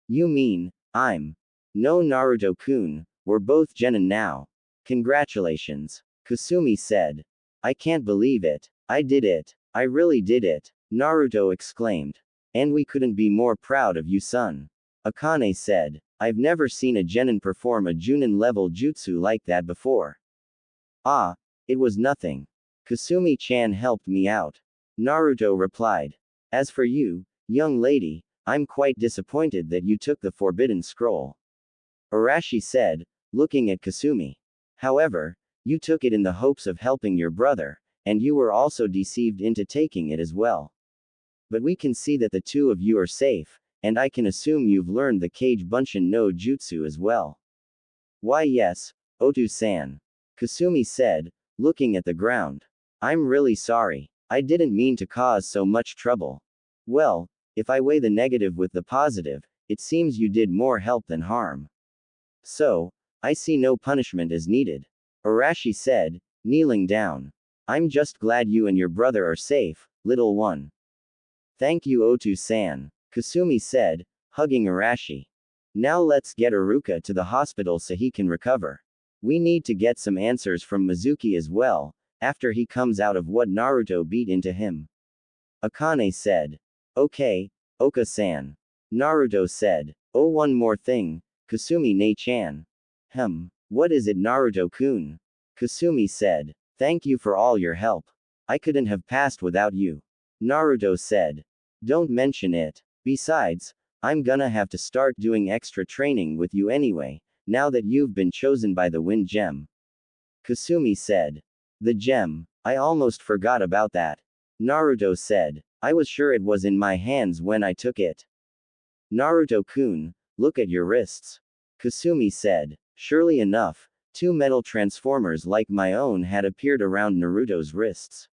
You mean, I'm. No, Naruto-kun, we're both genin now. Congratulations. Kasumi said. I can't believe it. I did it. I really did it. Naruto exclaimed. And we couldn't be more proud of you, son. Akane said. I've never seen a genin perform a Junin level jutsu like that before. Ah, it was nothing. Kasumi-chan helped me out. Naruto replied. As for you, young lady, I'm quite disappointed that you took the Forbidden Scroll. Arashi said, looking at Kasumi. However, you took it in the hopes of helping your brother, and you were also deceived into taking it as well. But we can see that the two of you are safe, and I can assume you've learned the Kage Bunshin no Jutsu as well. Why yes, Otu-san. Kasumi said, looking at the ground. I'm really sorry. I didn't mean to cause so much trouble. Well, if I weigh the negative with the positive, it seems you did more help than harm. So, I see no punishment as needed. Arashi said, kneeling down. I'm just glad you and your brother are safe, little one. Thank you, Otu-san. Kasumi said, hugging Arashi. Now let's get Iruka to the hospital so he can recover. We need to get some answers from Mizuki as well, after he comes out of what Naruto beat into him. Akane said. Okay, Oka-san. Naruto said. Oh, one more thing, Kasumi-ne-chan. What is it, Naruto-kun? Kasumi said. Thank you for all your help. I couldn't have passed without you. Naruto said. Don't mention it. Besides, I'm gonna have to start doing extra training with you anyway, now that you've been chosen by the Wind Gem. Kasumi said. The gem, I almost forgot about that. Naruto said. I was sure it was in my hands when I took it. Naruto-kun, look at your wrists. Kasumi said. Surely enough, two metal transformers like my own had appeared around Naruto's wrists.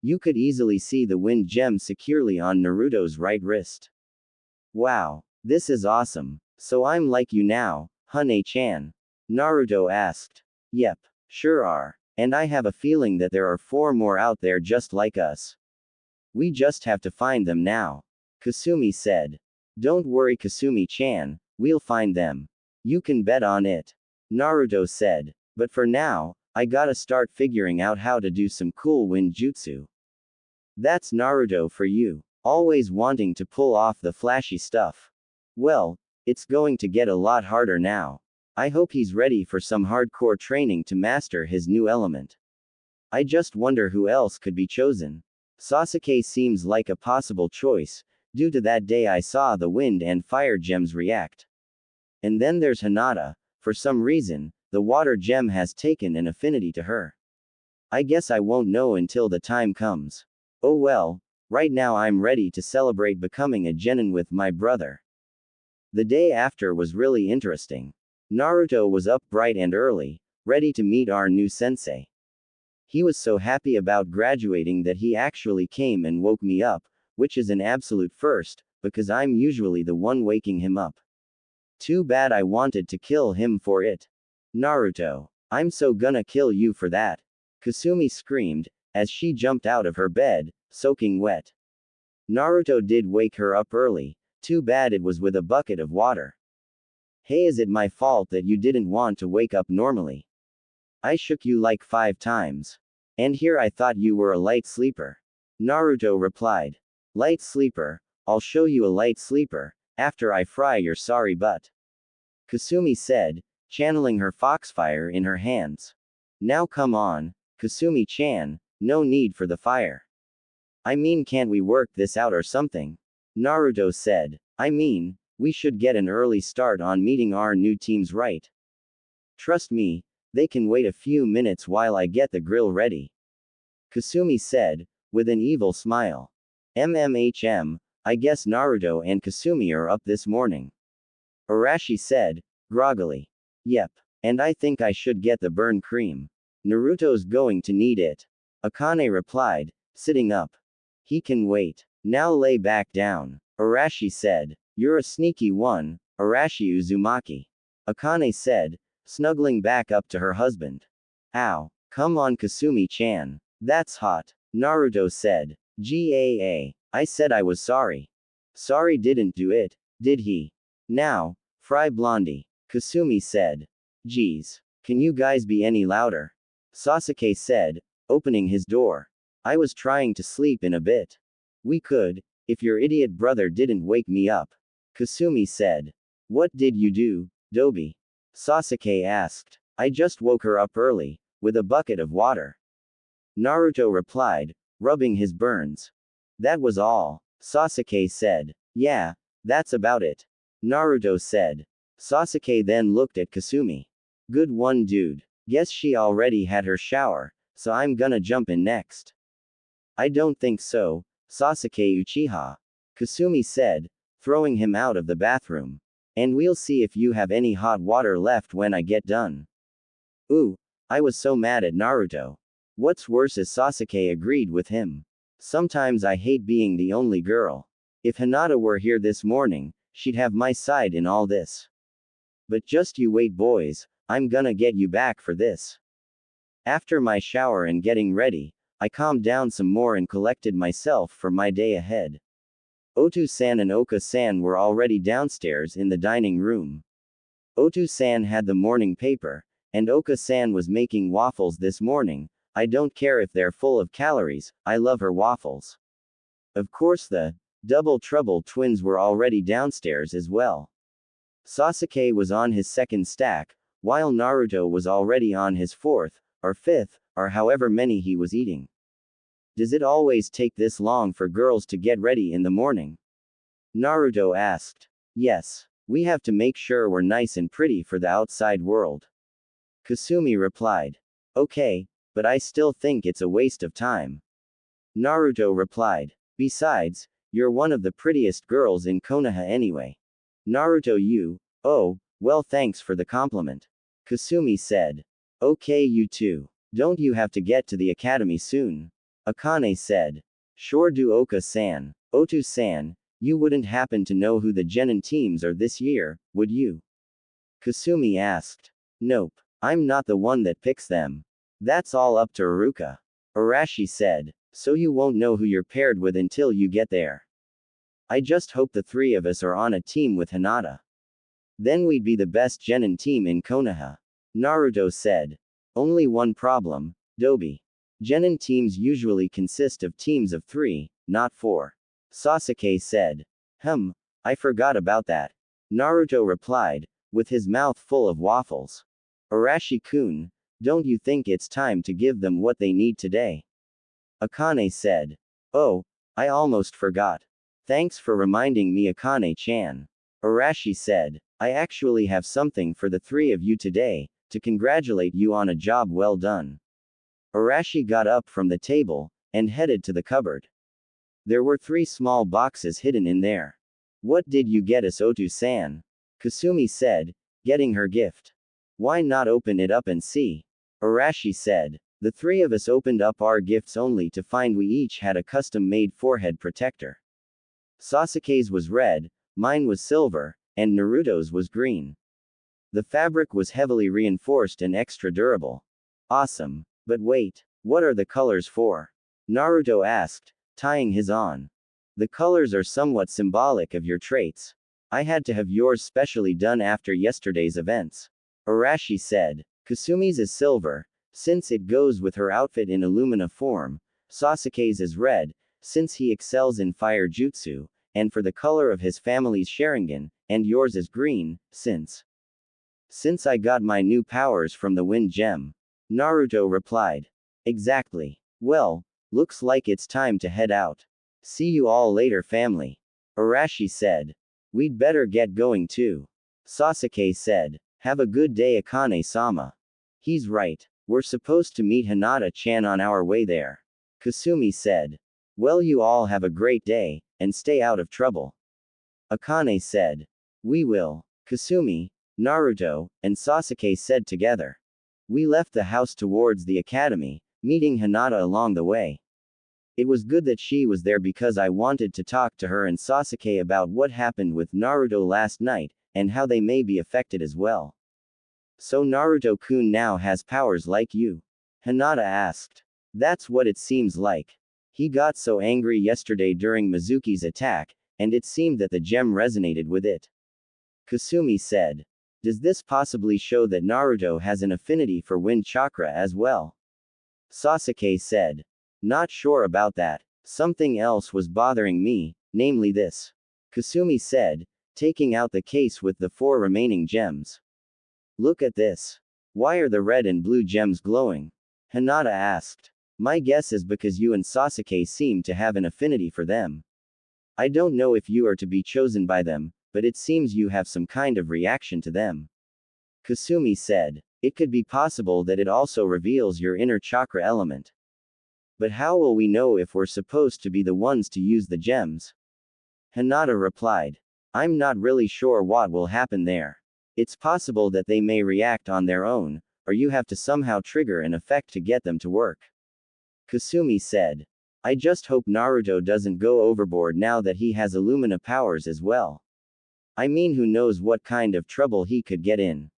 You could easily see the wind gem securely on Naruto's right wrist. Wow, this is awesome. So I'm like you now, Hane-chan? Naruto asked. Yep, sure are. And I have a feeling that there are 4 more out there just like us. We just have to find them now. Kasumi said. Don't worry, Kasumi-chan, we'll find them. You can bet on it. Naruto said. But for now, I gotta start figuring out how to do some cool wind jutsu. That's Naruto for you. Always wanting to pull off the flashy stuff. Well, it's going to get a lot harder now. I hope he's ready for some hardcore training to master his new element. I just wonder who else could be chosen. Sasuke seems like a possible choice, due to that day I saw the wind and fire gems react. And then there's Hinata. For some reason, the water gem has taken an affinity to her. I guess I won't know until the time comes. Oh well, right now I'm ready to celebrate becoming a genin with my brother. The day after was really interesting. Naruto was up bright and early, ready to meet our new sensei. He was so happy about graduating that he actually came and woke me up, which is an absolute first, because I'm usually the one waking him up. Too bad I wanted to kill him for it. Naruto, I'm so gonna kill you for that. Kasumi screamed, as she jumped out of her bed, soaking wet. Naruto did wake her up early, Too bad it was with a bucket of water. Hey, is it my fault that you didn't want to wake up normally? I shook you like 5 times. And here I thought you were a light sleeper. Naruto replied. Light sleeper? I'll show you a light sleeper, after I fry your sorry butt. Kasumi said, channeling her foxfire in her hands. Now come on, Kasumi-chan, no need for the fire. I mean, can't we work this out or something? Naruto said. I mean, we should get an early start on meeting our new teams, right? Trust me, they can wait a few minutes while I get the grill ready. Kasumi said, with an evil smile. I guess Naruto and Kasumi are up this morning. Arashi said, groggily. Yep. And I think I should get the burn cream. Naruto's going to need it. Akane replied, sitting up. He can wait. Now lay back down. Arashi said. You're a sneaky one, Arashi Uzumaki. Akane said, snuggling back up to her husband. Ow. Come on, Kasumi-chan. That's hot. Naruto said. I said I was sorry. Sorry didn't do it, did he? Now, fry Blondie. Kasumi said. Geez. Can you guys be any louder? Sasuke said, opening his door. I was trying to sleep in a bit. We could, if your idiot brother didn't wake me up. Kasumi said. What did you do, Dobi? Sasuke asked. I just woke her up early, with a bucket of water. Naruto replied, rubbing his burns. That was all, Sasuke said. Yeah, that's about it. Naruto said. Sasuke then looked at Kasumi. Good one, dude. Guess she already had her shower, so I'm gonna jump in next. I don't think so, Sasuke Uchiha. Kasumi said, throwing him out of the bathroom. And we'll see if you have any hot water left when I get done. Ooh, I was so mad at Naruto. What's worse is Sasuke agreed with him. Sometimes I hate being the only girl. If Hinata were here this morning, she'd have my side in all this. But just you wait, boys, I'm gonna get you back for this. After my shower and getting ready, I calmed down some more and collected myself for my day ahead. Otu-san and Oka-san were already downstairs in the dining room. Otu-san had the morning paper, and Oka-san was making waffles this morning. I don't care if they're full of calories, I love her waffles. Of course, the Double Trouble twins were already downstairs as well. Sasuke was on his second stack, while Naruto was already on his fourth, or fifth, or however many he was eating. Does it always take this long for girls to get ready in the morning? Naruto asked. Yes. We have to make sure we're nice and pretty for the outside world. Kasumi replied. Okay, but I still think it's a waste of time. Naruto replied. Besides, you're one of the prettiest girls in Konoha anyway. Naruto, you. Oh, well, thanks for the compliment. Kasumi said. Okay, you too. Don't you have to get to the academy soon? Akane said. Sure do, Oka-san. Otu-san, you wouldn't happen to know who the genin teams are this year, would you? Kasumi asked. Nope. I'm not the one that picks them. That's all up to Iruka. Arashi said. So you won't know who you're paired with until you get there. I just hope the three of us are on a team with Hinata. Then we'd be the best genin team in Konoha. Naruto said. Only one problem, Dobi. Genin teams usually consist of teams of 3, not 4. Sasuke said. I forgot about that. Naruto replied, with his mouth full of waffles. Arashi-kun, don't you think it's time to give them what they need today? Akane said. Oh, I almost forgot. Thanks for reminding me, Akane-chan. Arashi said. I actually have something for the three of you today, to congratulate you on a job well done. Arashi got up from the table, and headed to the cupboard. There were 3 small boxes hidden in there. What did you get us, Otu-san? Kasumi said, getting her gift. Why not open it up and see? Arashi said. The 3 of us opened up our gifts only to find we each had a custom-made forehead protector. Sasuke's was red, mine was silver, and Naruto's was green. The fabric was heavily reinforced and extra durable. Awesome. But wait, what are the colors for? Naruto asked, tying his on. The colors are somewhat symbolic of your traits. I had to have yours specially done after yesterday's events. Arashi said. Kasumi's is silver, since it goes with her outfit in Illumina form. Sasuke's is red, since he excels in fire jutsu, and for the color of his family's Sharingan, and yours is green, since I got my new powers from the wind gem. Naruto replied. Exactly. Well, looks like it's time to head out. See you all later, family. Arashi said. We'd better get going too. Sasuke said. Have a good day, Akane-sama. He's right. We're supposed to meet Hinata-chan on our way there. Kasumi said. Well, you all have a great day, and stay out of trouble. Akane said. We will. Kasumi, Naruto, and Sasuke said together. We left the house towards the academy, meeting Hinata along the way. It was good that she was there because I wanted to talk to her and Sasuke about what happened with Naruto last night, and how they may be affected as well. So Naruto-kun now has powers like you? Hinata asked. That's what it seems like. He got so angry yesterday during Mizuki's attack, and it seemed that the gem resonated with it. Kasumi said. Does this possibly show that Naruto has an affinity for wind chakra as well? Sasuke said. Not sure about that. Something else was bothering me, namely this. Kasumi said, taking out the case with the 4 remaining gems. Look at this. Why are the red and blue gems glowing? Hinata asked. My guess is because you and Sasuke seem to have an affinity for them. I don't know if you are to be chosen by them, but it seems you have some kind of reaction to them. Kasumi said. It could be possible that it also reveals your inner chakra element. But how will we know if we're supposed to be the ones to use the gems? Hinata replied. I'm not really sure what will happen there. It's possible that they may react on their own, or you have to somehow trigger an effect to get them to work. Kasumi said. I just hope Naruto doesn't go overboard now that he has Illumina powers as well. I mean, who knows what kind of trouble he could get in.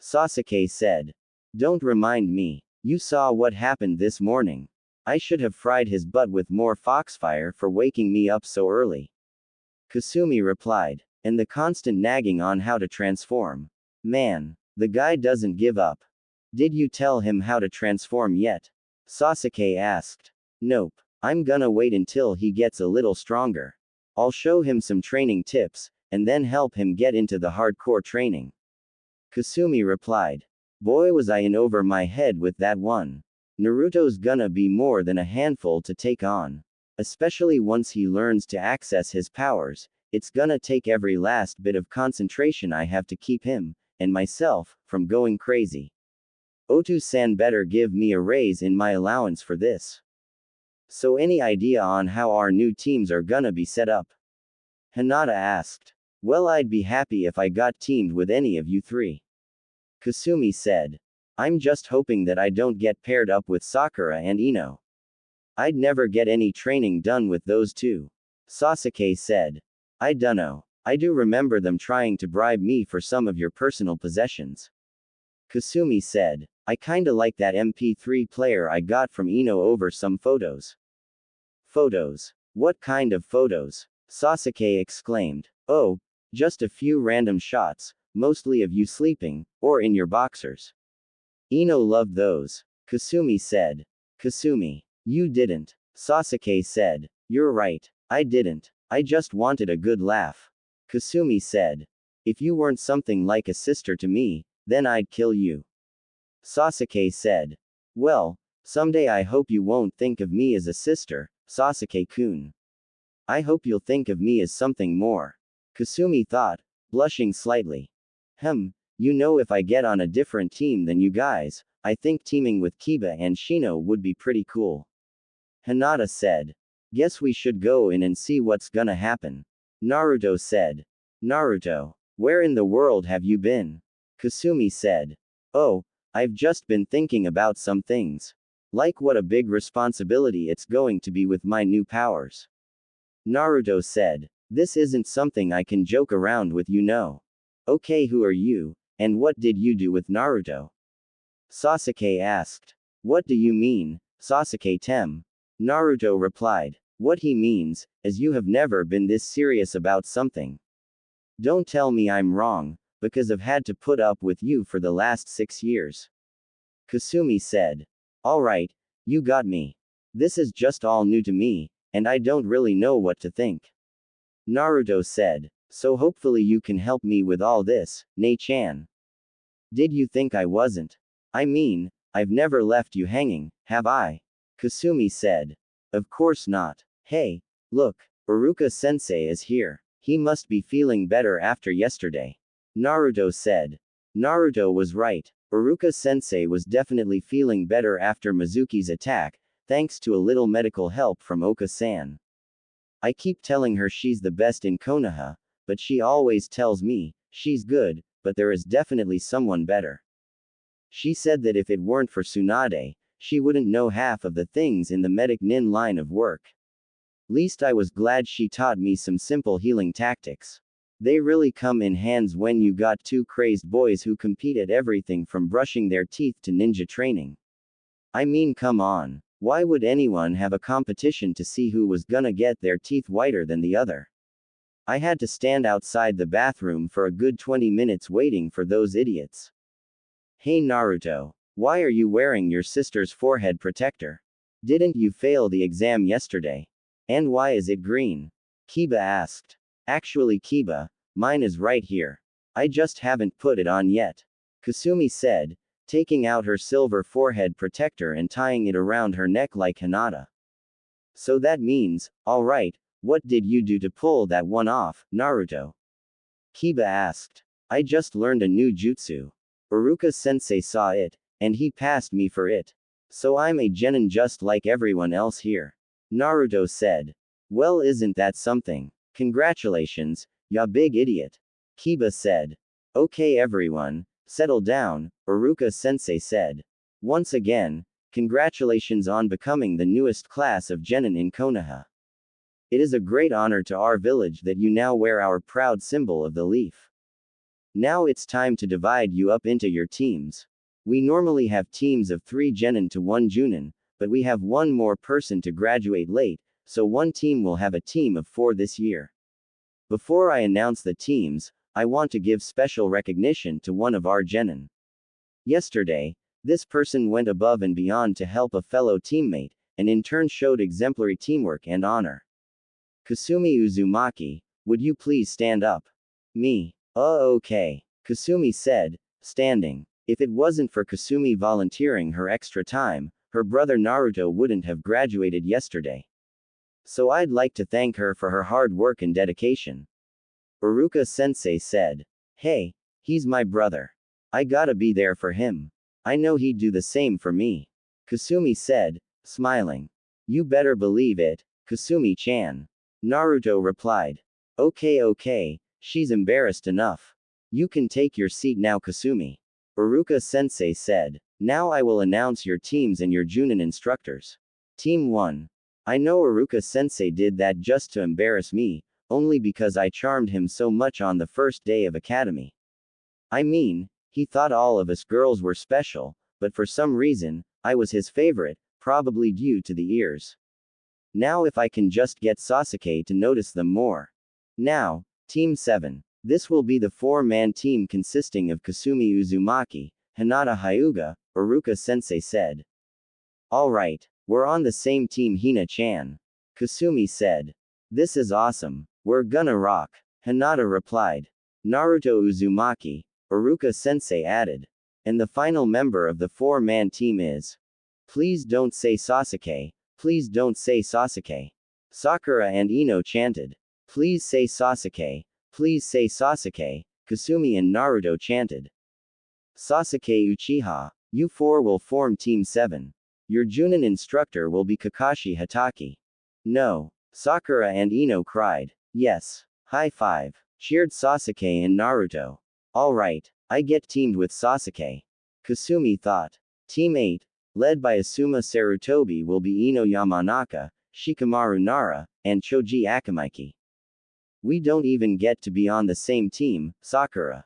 Sasuke said. Don't remind me. You saw what happened this morning. I should have fried his butt with more foxfire for waking me up so early. Kasumi replied. And the constant nagging on how to transform. Man, the guy doesn't give up. Did you tell him how to transform yet? Sasuke asked. Nope. I'm gonna wait until he gets a little stronger. I'll show him some training tips, and then help him get into the hardcore training. Kasumi replied. Boy, was I in over my head with that one. Naruto's gonna be more than a handful to take on. Especially once he learns to access his powers, it's gonna take every last bit of concentration I have to keep him, and myself, from going crazy. Otu-san better give me a raise in my allowance for this. So any idea on how our new teams are gonna be set up? Hinata asked. Well, I'd be happy if I got teamed with any of you 3. Kasumi said. I'm just hoping that I don't get paired up with Sakura and Ino. I'd never get any training done with those 2. Sasuke said. I dunno. I do remember them trying to bribe me for some of your personal possessions. Kasumi said. I kinda like that MP3 player I got from Ino over some photos. Photos? What kind of photos? Sasuke exclaimed. Oh, just a few random shots, mostly of you sleeping, or in your boxers. Ino loved those. Kasumi said. Kasumi. You didn't. Sasuke said. You're right. I didn't. I just wanted a good laugh. Kasumi said. If you weren't something like a sister to me, then I'd kill you. Sasuke said. Well, someday I hope you won't think of me as a sister, Sasuke-kun. I hope you'll think of me as something more. Kasumi thought, blushing slightly. You know, if I get on a different team than you guys, I think teaming with Kiba and Shino would be pretty cool. Hinata said. Guess we should go in and see what's gonna happen. Naruto said. Naruto, where in the world have you been? Kasumi said. Oh, I've just been thinking about some things. Like what a big responsibility it's going to be with my new powers. Naruto said. This isn't something I can joke around with, you know. Okay, who are you, and what did you do with Naruto? Sasuke asked. What do you mean, Sasuke-tem? Naruto replied. What he means, is you have never been this serious about something. Don't tell me I'm wrong, because I've had to put up with you for the last 6 years. Kasumi said. Alright, you got me. This is just all new to me, and I don't really know what to think. Naruto said. So hopefully you can help me with all this, Nei-chan. Did you think I wasn't? I mean, I've never left you hanging, have I? Kasumi said. Of course not. Hey, look, Iruka-sensei is here. He must be feeling better after yesterday. Naruto said. Naruto was right. Iruka-sensei was definitely feeling better after Mizuki's attack, thanks to a little medical help from Oka-san. I keep telling her she's the best in Konoha, but she always tells me, she's good, but there is definitely someone better. She said that if it weren't for Tsunade, she wouldn't know half of the things in the medic nin line of work. Least I was glad she taught me some simple healing tactics. They really come in hands when you got two crazed boys who compete at everything from brushing their teeth to ninja training. I mean, come on. Why would anyone have a competition to see who was gonna get their teeth whiter than the other? I had to stand outside the bathroom for a good 20 minutes waiting for those idiots. Hey Naruto, why are you wearing your sister's forehead protector? Didn't you fail the exam yesterday? And why is it green? Kiba asked. Actually Kiba, mine is right here. I just haven't put it on yet. Kasumi said, taking out her silver forehead protector and tying it around her neck like Hinata. So that means, alright, what did you do to pull that one off, Naruto? Kiba asked. I just learned a new jutsu. Iruka-sensei saw it, and he passed me for it. So I'm a genin just like everyone else here. Naruto said. Well, isn't that something? Congratulations, ya big idiot. Kiba said. Okay everyone, settle down, Iruka-sensei said. Once again, congratulations on becoming the newest class of genin in Konoha. It is a great honor to our village that you now wear our proud symbol of the leaf. Now it's time to divide you up into your teams. We normally have teams of 3 genin to 1 junin, but we have one more person to graduate late, so one team will have a team of 4 this year. Before I announce the teams, I want to give special recognition to one of our genin. Yesterday, this person went above and beyond to help a fellow teammate, and in turn showed exemplary teamwork and honor. Kasumi Uzumaki, would you please stand up? Me. Okay. Kasumi said, standing. If it wasn't for Kasumi volunteering her extra time, her brother Naruto wouldn't have graduated yesterday. So I'd like to thank her for her hard work and dedication. Iruka-sensei said. Hey, he's my brother. I gotta be there for him. I know he'd do the same for me. Kasumi said, smiling. You better believe it, Kasumi-chan. Naruto replied. Okay, she's embarrassed enough. You can take your seat now, Kasumi. Iruka-sensei said. Now I will announce your teams and your Junin instructors. Team 1. I know Iruka-sensei did that just to embarrass me, only because I charmed him so much on the first day of academy. I mean, he thought all of us girls were special, but for some reason, I was his favorite, probably due to the ears. Now if I can just get Sasuke to notice them more. Now, Team 7. This will be the 4-man team consisting of Kasumi Uzumaki, Hinata Hyuga, Iruka-sensei said. Alright, we're on the same team, Hina-chan. Kasumi said. This is awesome. We're gonna rock. Hinata replied. Naruto Uzumaki, Iruka-sensei added. And the final member of the 4-man team is. Please don't say Sasuke. Please don't say Sasuke. Sakura and Ino chanted. Please say Sasuke. Please say Sasuke. Kasumi and Naruto chanted. Sasuke Uchiha. You 4 will form Team 7. Your Junin instructor will be Kakashi Hatake. No. Sakura and Ino cried. Yes. High five. Cheered Sasuke and Naruto. Alright, I get teamed with Sasuke. Kasumi thought. Team 8, led by Asuma Sarutobi, will be Ino Yamanaka, Shikamaru Nara, and Choji Akamaiki. We don't even get to be on the same team, Sakura.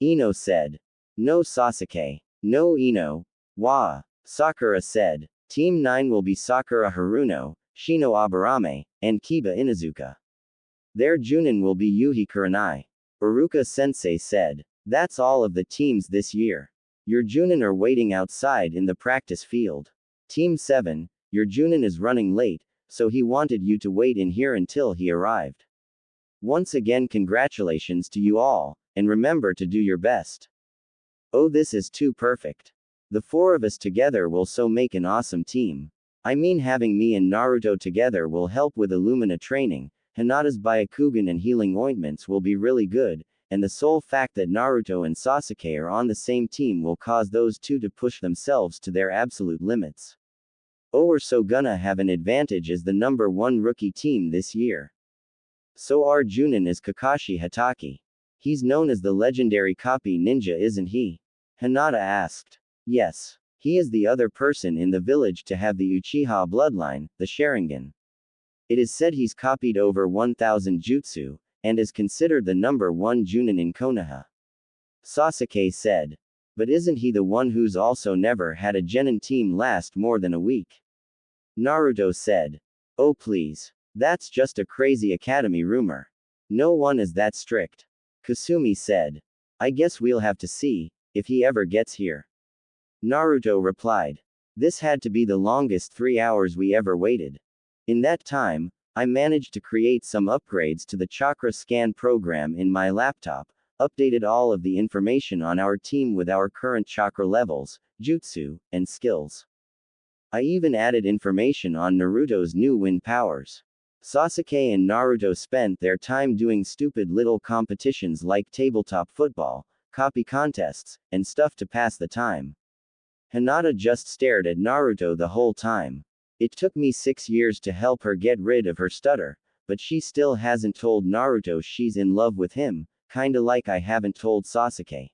Ino said. No Sasuke. No Ino. Wa. Sakura said. Team 9 will be Sakura Haruno, Shino Aburame, and Kiba Inuzuka. Their Junin will be Yuhi Kurenai. Uruka Sensei said. That's all of the teams this year. Your Junin are waiting outside in the practice field. Team 7, your Junin is running late, so he wanted you to wait in here until he arrived. Once again, congratulations to you all, and remember to do your best. Oh, this is too perfect. The four of us together will so make an awesome team. I mean, having me and Naruto together will help with Illumina training, Hinata's Byakugan and healing ointments will be really good, and the sole fact that Naruto and Sasuke are on the same team will cause those two to push themselves to their absolute limits. Oh, we're so gonna have an advantage as the number 1 rookie team this year. So our Junin is Kakashi Hatake. He's known as the legendary copy ninja, isn't he? Hinata asked. Yes. He is the other person in the village to have the Uchiha bloodline, the Sharingan. It is said he's copied over 1000 jutsu, and is considered the number 1 Junin in Konoha. Sasuke said. But isn't he the one who's also never had a genin team last more than a week? Naruto said. Oh please. That's just a crazy academy rumor. No one is that strict. Kasumi said. I guess we'll have to see, if he ever gets here. Naruto replied. This had to be the longest 3 hours we ever waited. In that time, I managed to create some upgrades to the chakra scan program in my laptop, updated all of the information on our team with our current chakra levels, jutsu, and skills. I even added information on Naruto's new wind powers. Sasuke and Naruto spent their time doing stupid little competitions like tabletop football, copy contests, and stuff to pass the time. Hinata just stared at Naruto the whole time. It took me 6 years to help her get rid of her stutter, but she still hasn't told Naruto she's in love with him, kinda like I haven't told Sasuke.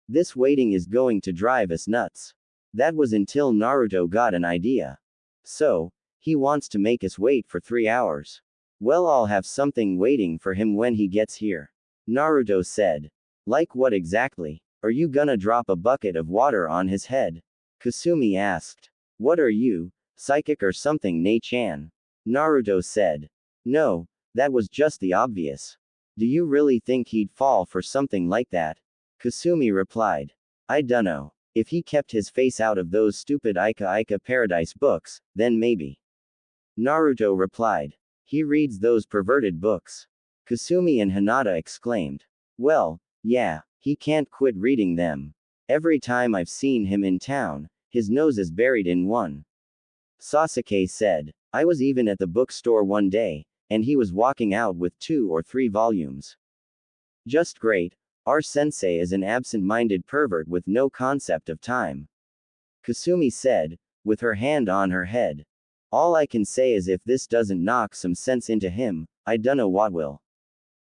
This waiting is going to drive us nuts. That was until Naruto got an idea. So, he wants to make us wait for 3 hours. Well, I'll have something waiting for him when he gets here. Naruto said. Like what exactly? Are you gonna drop a bucket of water on his head? Kasumi asked. What are you, psychic or something, Nei-chan? Naruto said. No, that was just the obvious. Do you really think he'd fall for something like that? Kasumi replied. I dunno. If he kept his face out of those stupid Ika Paradise books, then maybe. Naruto replied. He reads those perverted books. Kasumi and Hinata exclaimed. Well, yeah, he can't quit reading them. Every time I've seen him in town, his nose is buried in one. Sasuke said. I was even at the bookstore one day, and he was walking out with 2 or 3 volumes. Just great. Our sensei is an absent-minded pervert with no concept of time. Kasumi said, with her hand on her head. All I can say is if this doesn't knock some sense into him, I dunno what will.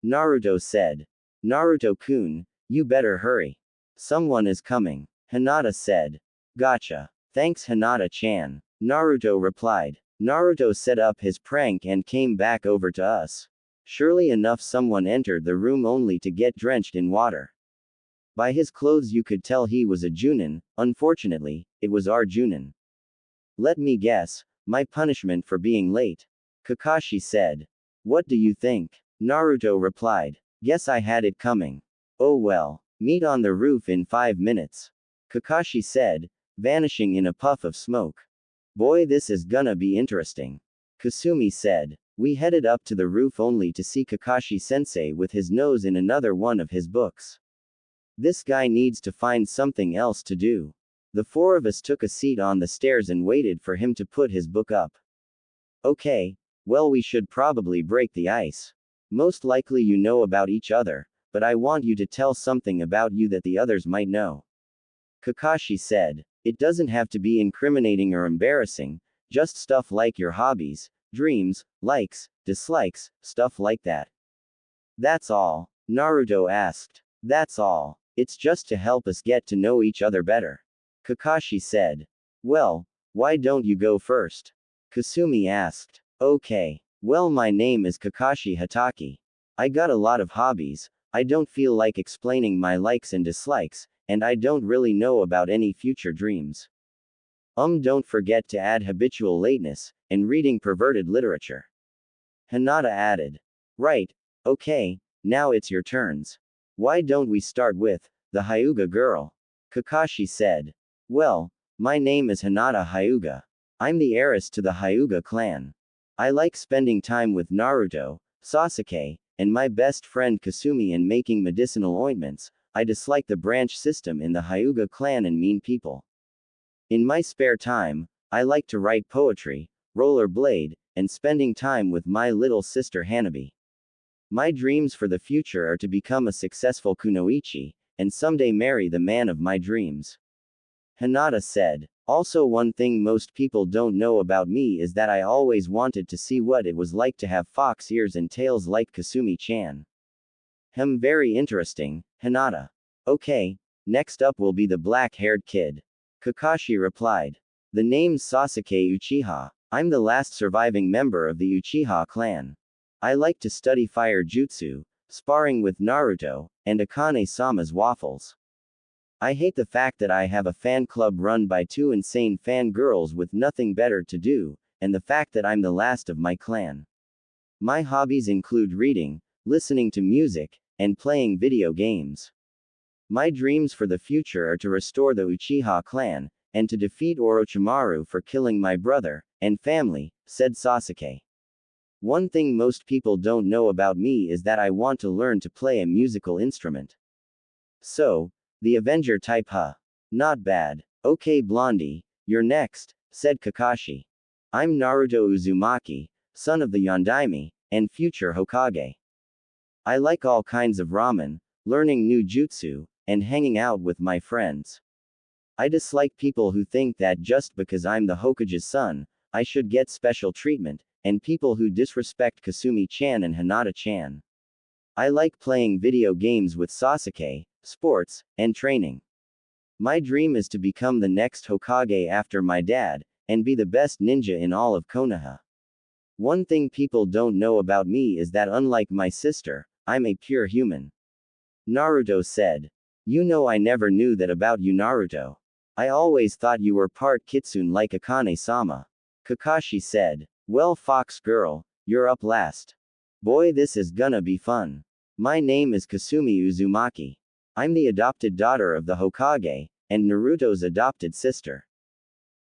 Naruto said. Naruto-kun, you better hurry. Someone is coming. Hinata said. Gotcha. Thanks, Hinata-chan. Naruto replied. Naruto set up his prank and came back over to us. Surely enough, someone entered the room only to get drenched in water. By his clothes you could tell he was a Junin. Unfortunately, it was our Junin. Let me guess, my punishment for being late. Kakashi said. What do you think? Naruto replied. Guess I had it coming. Oh well. Meet on the roof in 5 minutes. Kakashi said, vanishing in a puff of smoke. Boy, this is gonna be interesting. Kasumi said. We headed up to the roof only to see Kakashi-sensei with his nose in another one of his books. This guy needs to find something else to do. The 4 of us took a seat on the stairs and waited for him to put his book up. Okay, well, we should probably break the ice. Most likely you know about each other, but I want you to tell something about you that the others might know. Kakashi said. It doesn't have to be incriminating or embarrassing, just stuff like your hobbies, dreams, likes, dislikes, stuff like that. That's all? Naruto asked. That's all. It's just to help us get to know each other better. Kakashi said. Well, why don't you go first? Kasumi asked. Okay. Well, my name is Kakashi Hatake. I got a lot of hobbies, I don't feel like explaining my likes and dislikes, and I don't really know about any future dreams. Don't forget to add habitual lateness, and reading perverted literature. Hinata added. Right. Okay, now it's your turns. Why don't we start with the Hyuga girl? Kakashi said. Well, my name is Hinata Hyuga. I'm the heiress to the Hyuga clan. I like spending time with Naruto, Sasuke, and my best friend Kasumi and making medicinal ointments. I dislike the branch system in the Hyuga clan and mean people. In my spare time, I like to write poetry, rollerblade, and spending time with my little sister Hanabi. My dreams for the future are to become a successful kunoichi, and someday marry the man of my dreams. Hinata said. Also, one thing most people don't know about me is that I always wanted to see what it was like to have fox ears and tails like Kasumi-chan. Very interesting, Hinata. Okay, next up will be the black-haired kid. Kakashi replied. The name's Sasuke Uchiha. I'm the last surviving member of the Uchiha clan. I like to study fire jutsu, sparring with Naruto, and Akane-sama's waffles. I hate the fact that I have a fan club run by two insane fangirls with nothing better to do, and the fact that I'm the last of my clan. My hobbies include reading, listening to music, and playing video games. My dreams for the future are to restore the Uchiha clan, and to defeat Orochimaru for killing my brother and family, said Sasuke. One thing most people don't know about me is that I want to learn to play a musical instrument. So, the Avenger type, huh? Not bad. Okay, Blondie, you're next, said Kakashi. I'm Naruto Uzumaki, son of the Yondaime, and future Hokage. I like all kinds of ramen, learning new jutsu, and hanging out with my friends. I dislike people who think that just because I'm the Hokage's son, I should get special treatment, and people who disrespect Kasumi-chan and Hinata-chan. I like playing video games with Sasuke, sports, and training. My dream is to become the next Hokage after my dad, and be the best ninja in all of Konoha. One thing people don't know about me is that unlike my sister, I'm a pure human. Naruto said. You know, I never knew that about you, Naruto. I always thought you were part kitsune like Akane-sama. Kakashi said. Well, fox girl, you're up last. Boy, this is gonna be fun. My name is Kasumi Uzumaki. I'm the adopted daughter of the Hokage, and Naruto's adopted sister.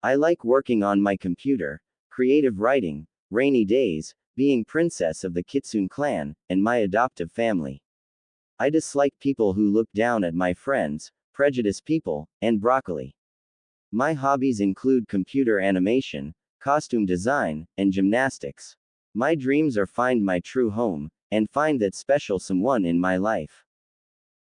I like working on my computer, creative writing, rainy days, being princess of the Kitsune clan, and my adoptive family. I dislike people who look down at my friends, prejudice people, and broccoli. My hobbies include computer animation, costume design, and gymnastics. My dreams are find my true home, and find that special someone in my life.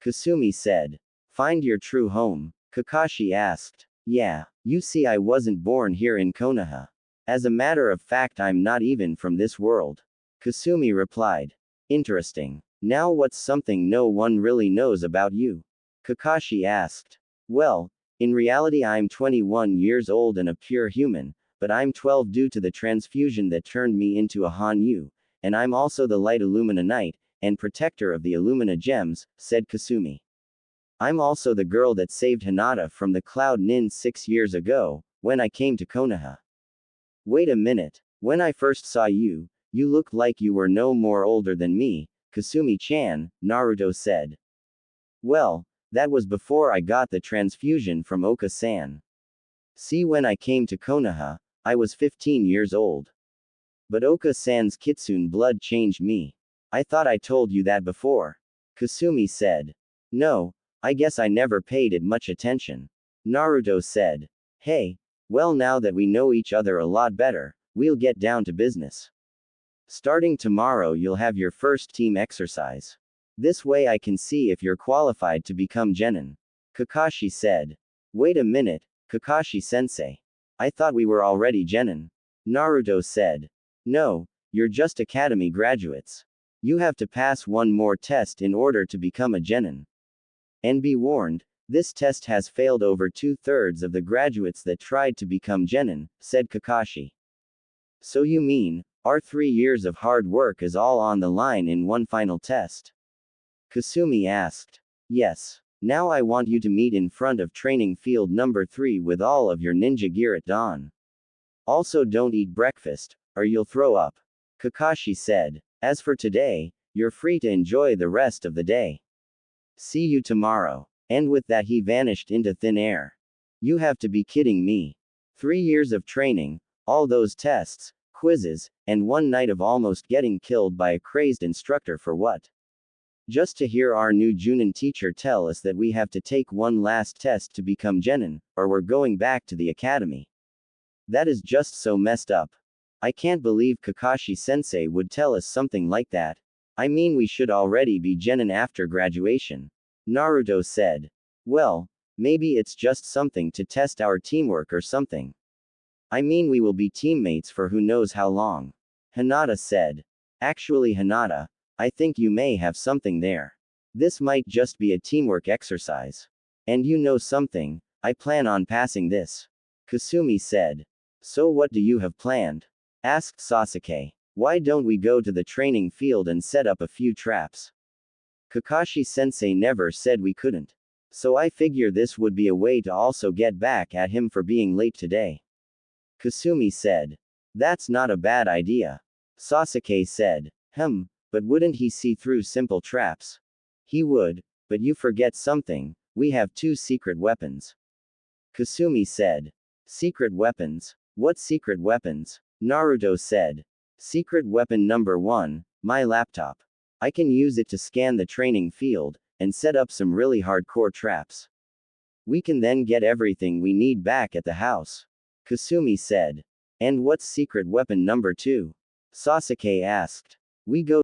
Kasumi said. Find your true home? Kakashi asked. Yeah, you see, I wasn't born here in Konoha. As a matter of fact, I'm not even from this world. Kasumi replied. Interesting. Now what's something no one really knows about you? Kakashi asked. Well, in reality I'm 21 years old and a pure human, but I'm 12 due to the transfusion that turned me into a Hanyu, and I'm also the Light Illumina Knight, and protector of the Illumina gems, said Kasumi. I'm also the girl that saved Hinata from the Cloud Nin 6 years ago, when I came to Konoha. Wait a minute. When I first saw you, you looked like you were no more older than me, Kasumi-chan, Naruto said. Well, that was before I got the transfusion from Oka-san. See, when I came to Konoha, I was 15 years old. But Oka-san's kitsune blood changed me. I thought I told you that before. Kasumi said. No, I guess I never paid it much attention. Naruto said. Hey, well, now that we know each other a lot better, we'll get down to business. Starting tomorrow you'll have your first team exercise. This way I can see if you're qualified to become genin. Kakashi said. Wait a minute, Kakashi-sensei. I thought we were already genin. Naruto said. No, you're just academy graduates. You have to pass one more test in order to become a genin. And be warned, this test has failed over 2/3 of the graduates that tried to become genin, said Kakashi. So you mean, our 3 years of hard work is all on the line in one final test? Kasumi asked. Yes. Now I want you to meet in front of training field number 3 with all of your ninja gear at dawn. Also don't eat breakfast, or you'll throw up. Kakashi said. As for today, you're free to enjoy the rest of the day. See you tomorrow. And with that he vanished into thin air. You have to be kidding me. 3 years of training, all those tests, quizzes, and one night of almost getting killed by a crazed instructor for what? Just to hear our new Junin teacher tell us that we have to take one last test to become genin, or we're going back to the academy. That is just so messed up. I can't believe Kakashi sensei would tell us something like that. I mean, we should already be genin after graduation. Naruto said. Well, maybe it's just something to test our teamwork or something. I mean, we will be teammates for who knows how long. Hinata said. Actually, Hinata, I think you may have something there. This might just be a teamwork exercise. And you know something, I plan on passing this. Kasumi said. So what do you have planned? Asked Sasuke. Why don't we go to the training field and set up a few traps? Kakashi sensei never said we couldn't. So I figure this would be a way to also get back at him for being late today. Kasumi said. That's not a bad idea. Sasuke said. But wouldn't he see through simple traps? He would, but you forget something, we have 2 secret weapons. Kasumi said. Secret weapons? What secret weapons? Naruto said. Secret weapon number 1, my laptop. I can use it to scan the training field, and set up some really hardcore traps. We can then get everything we need back at the house. Kasumi said. And what's secret weapon number 2? Sasuke asked. We go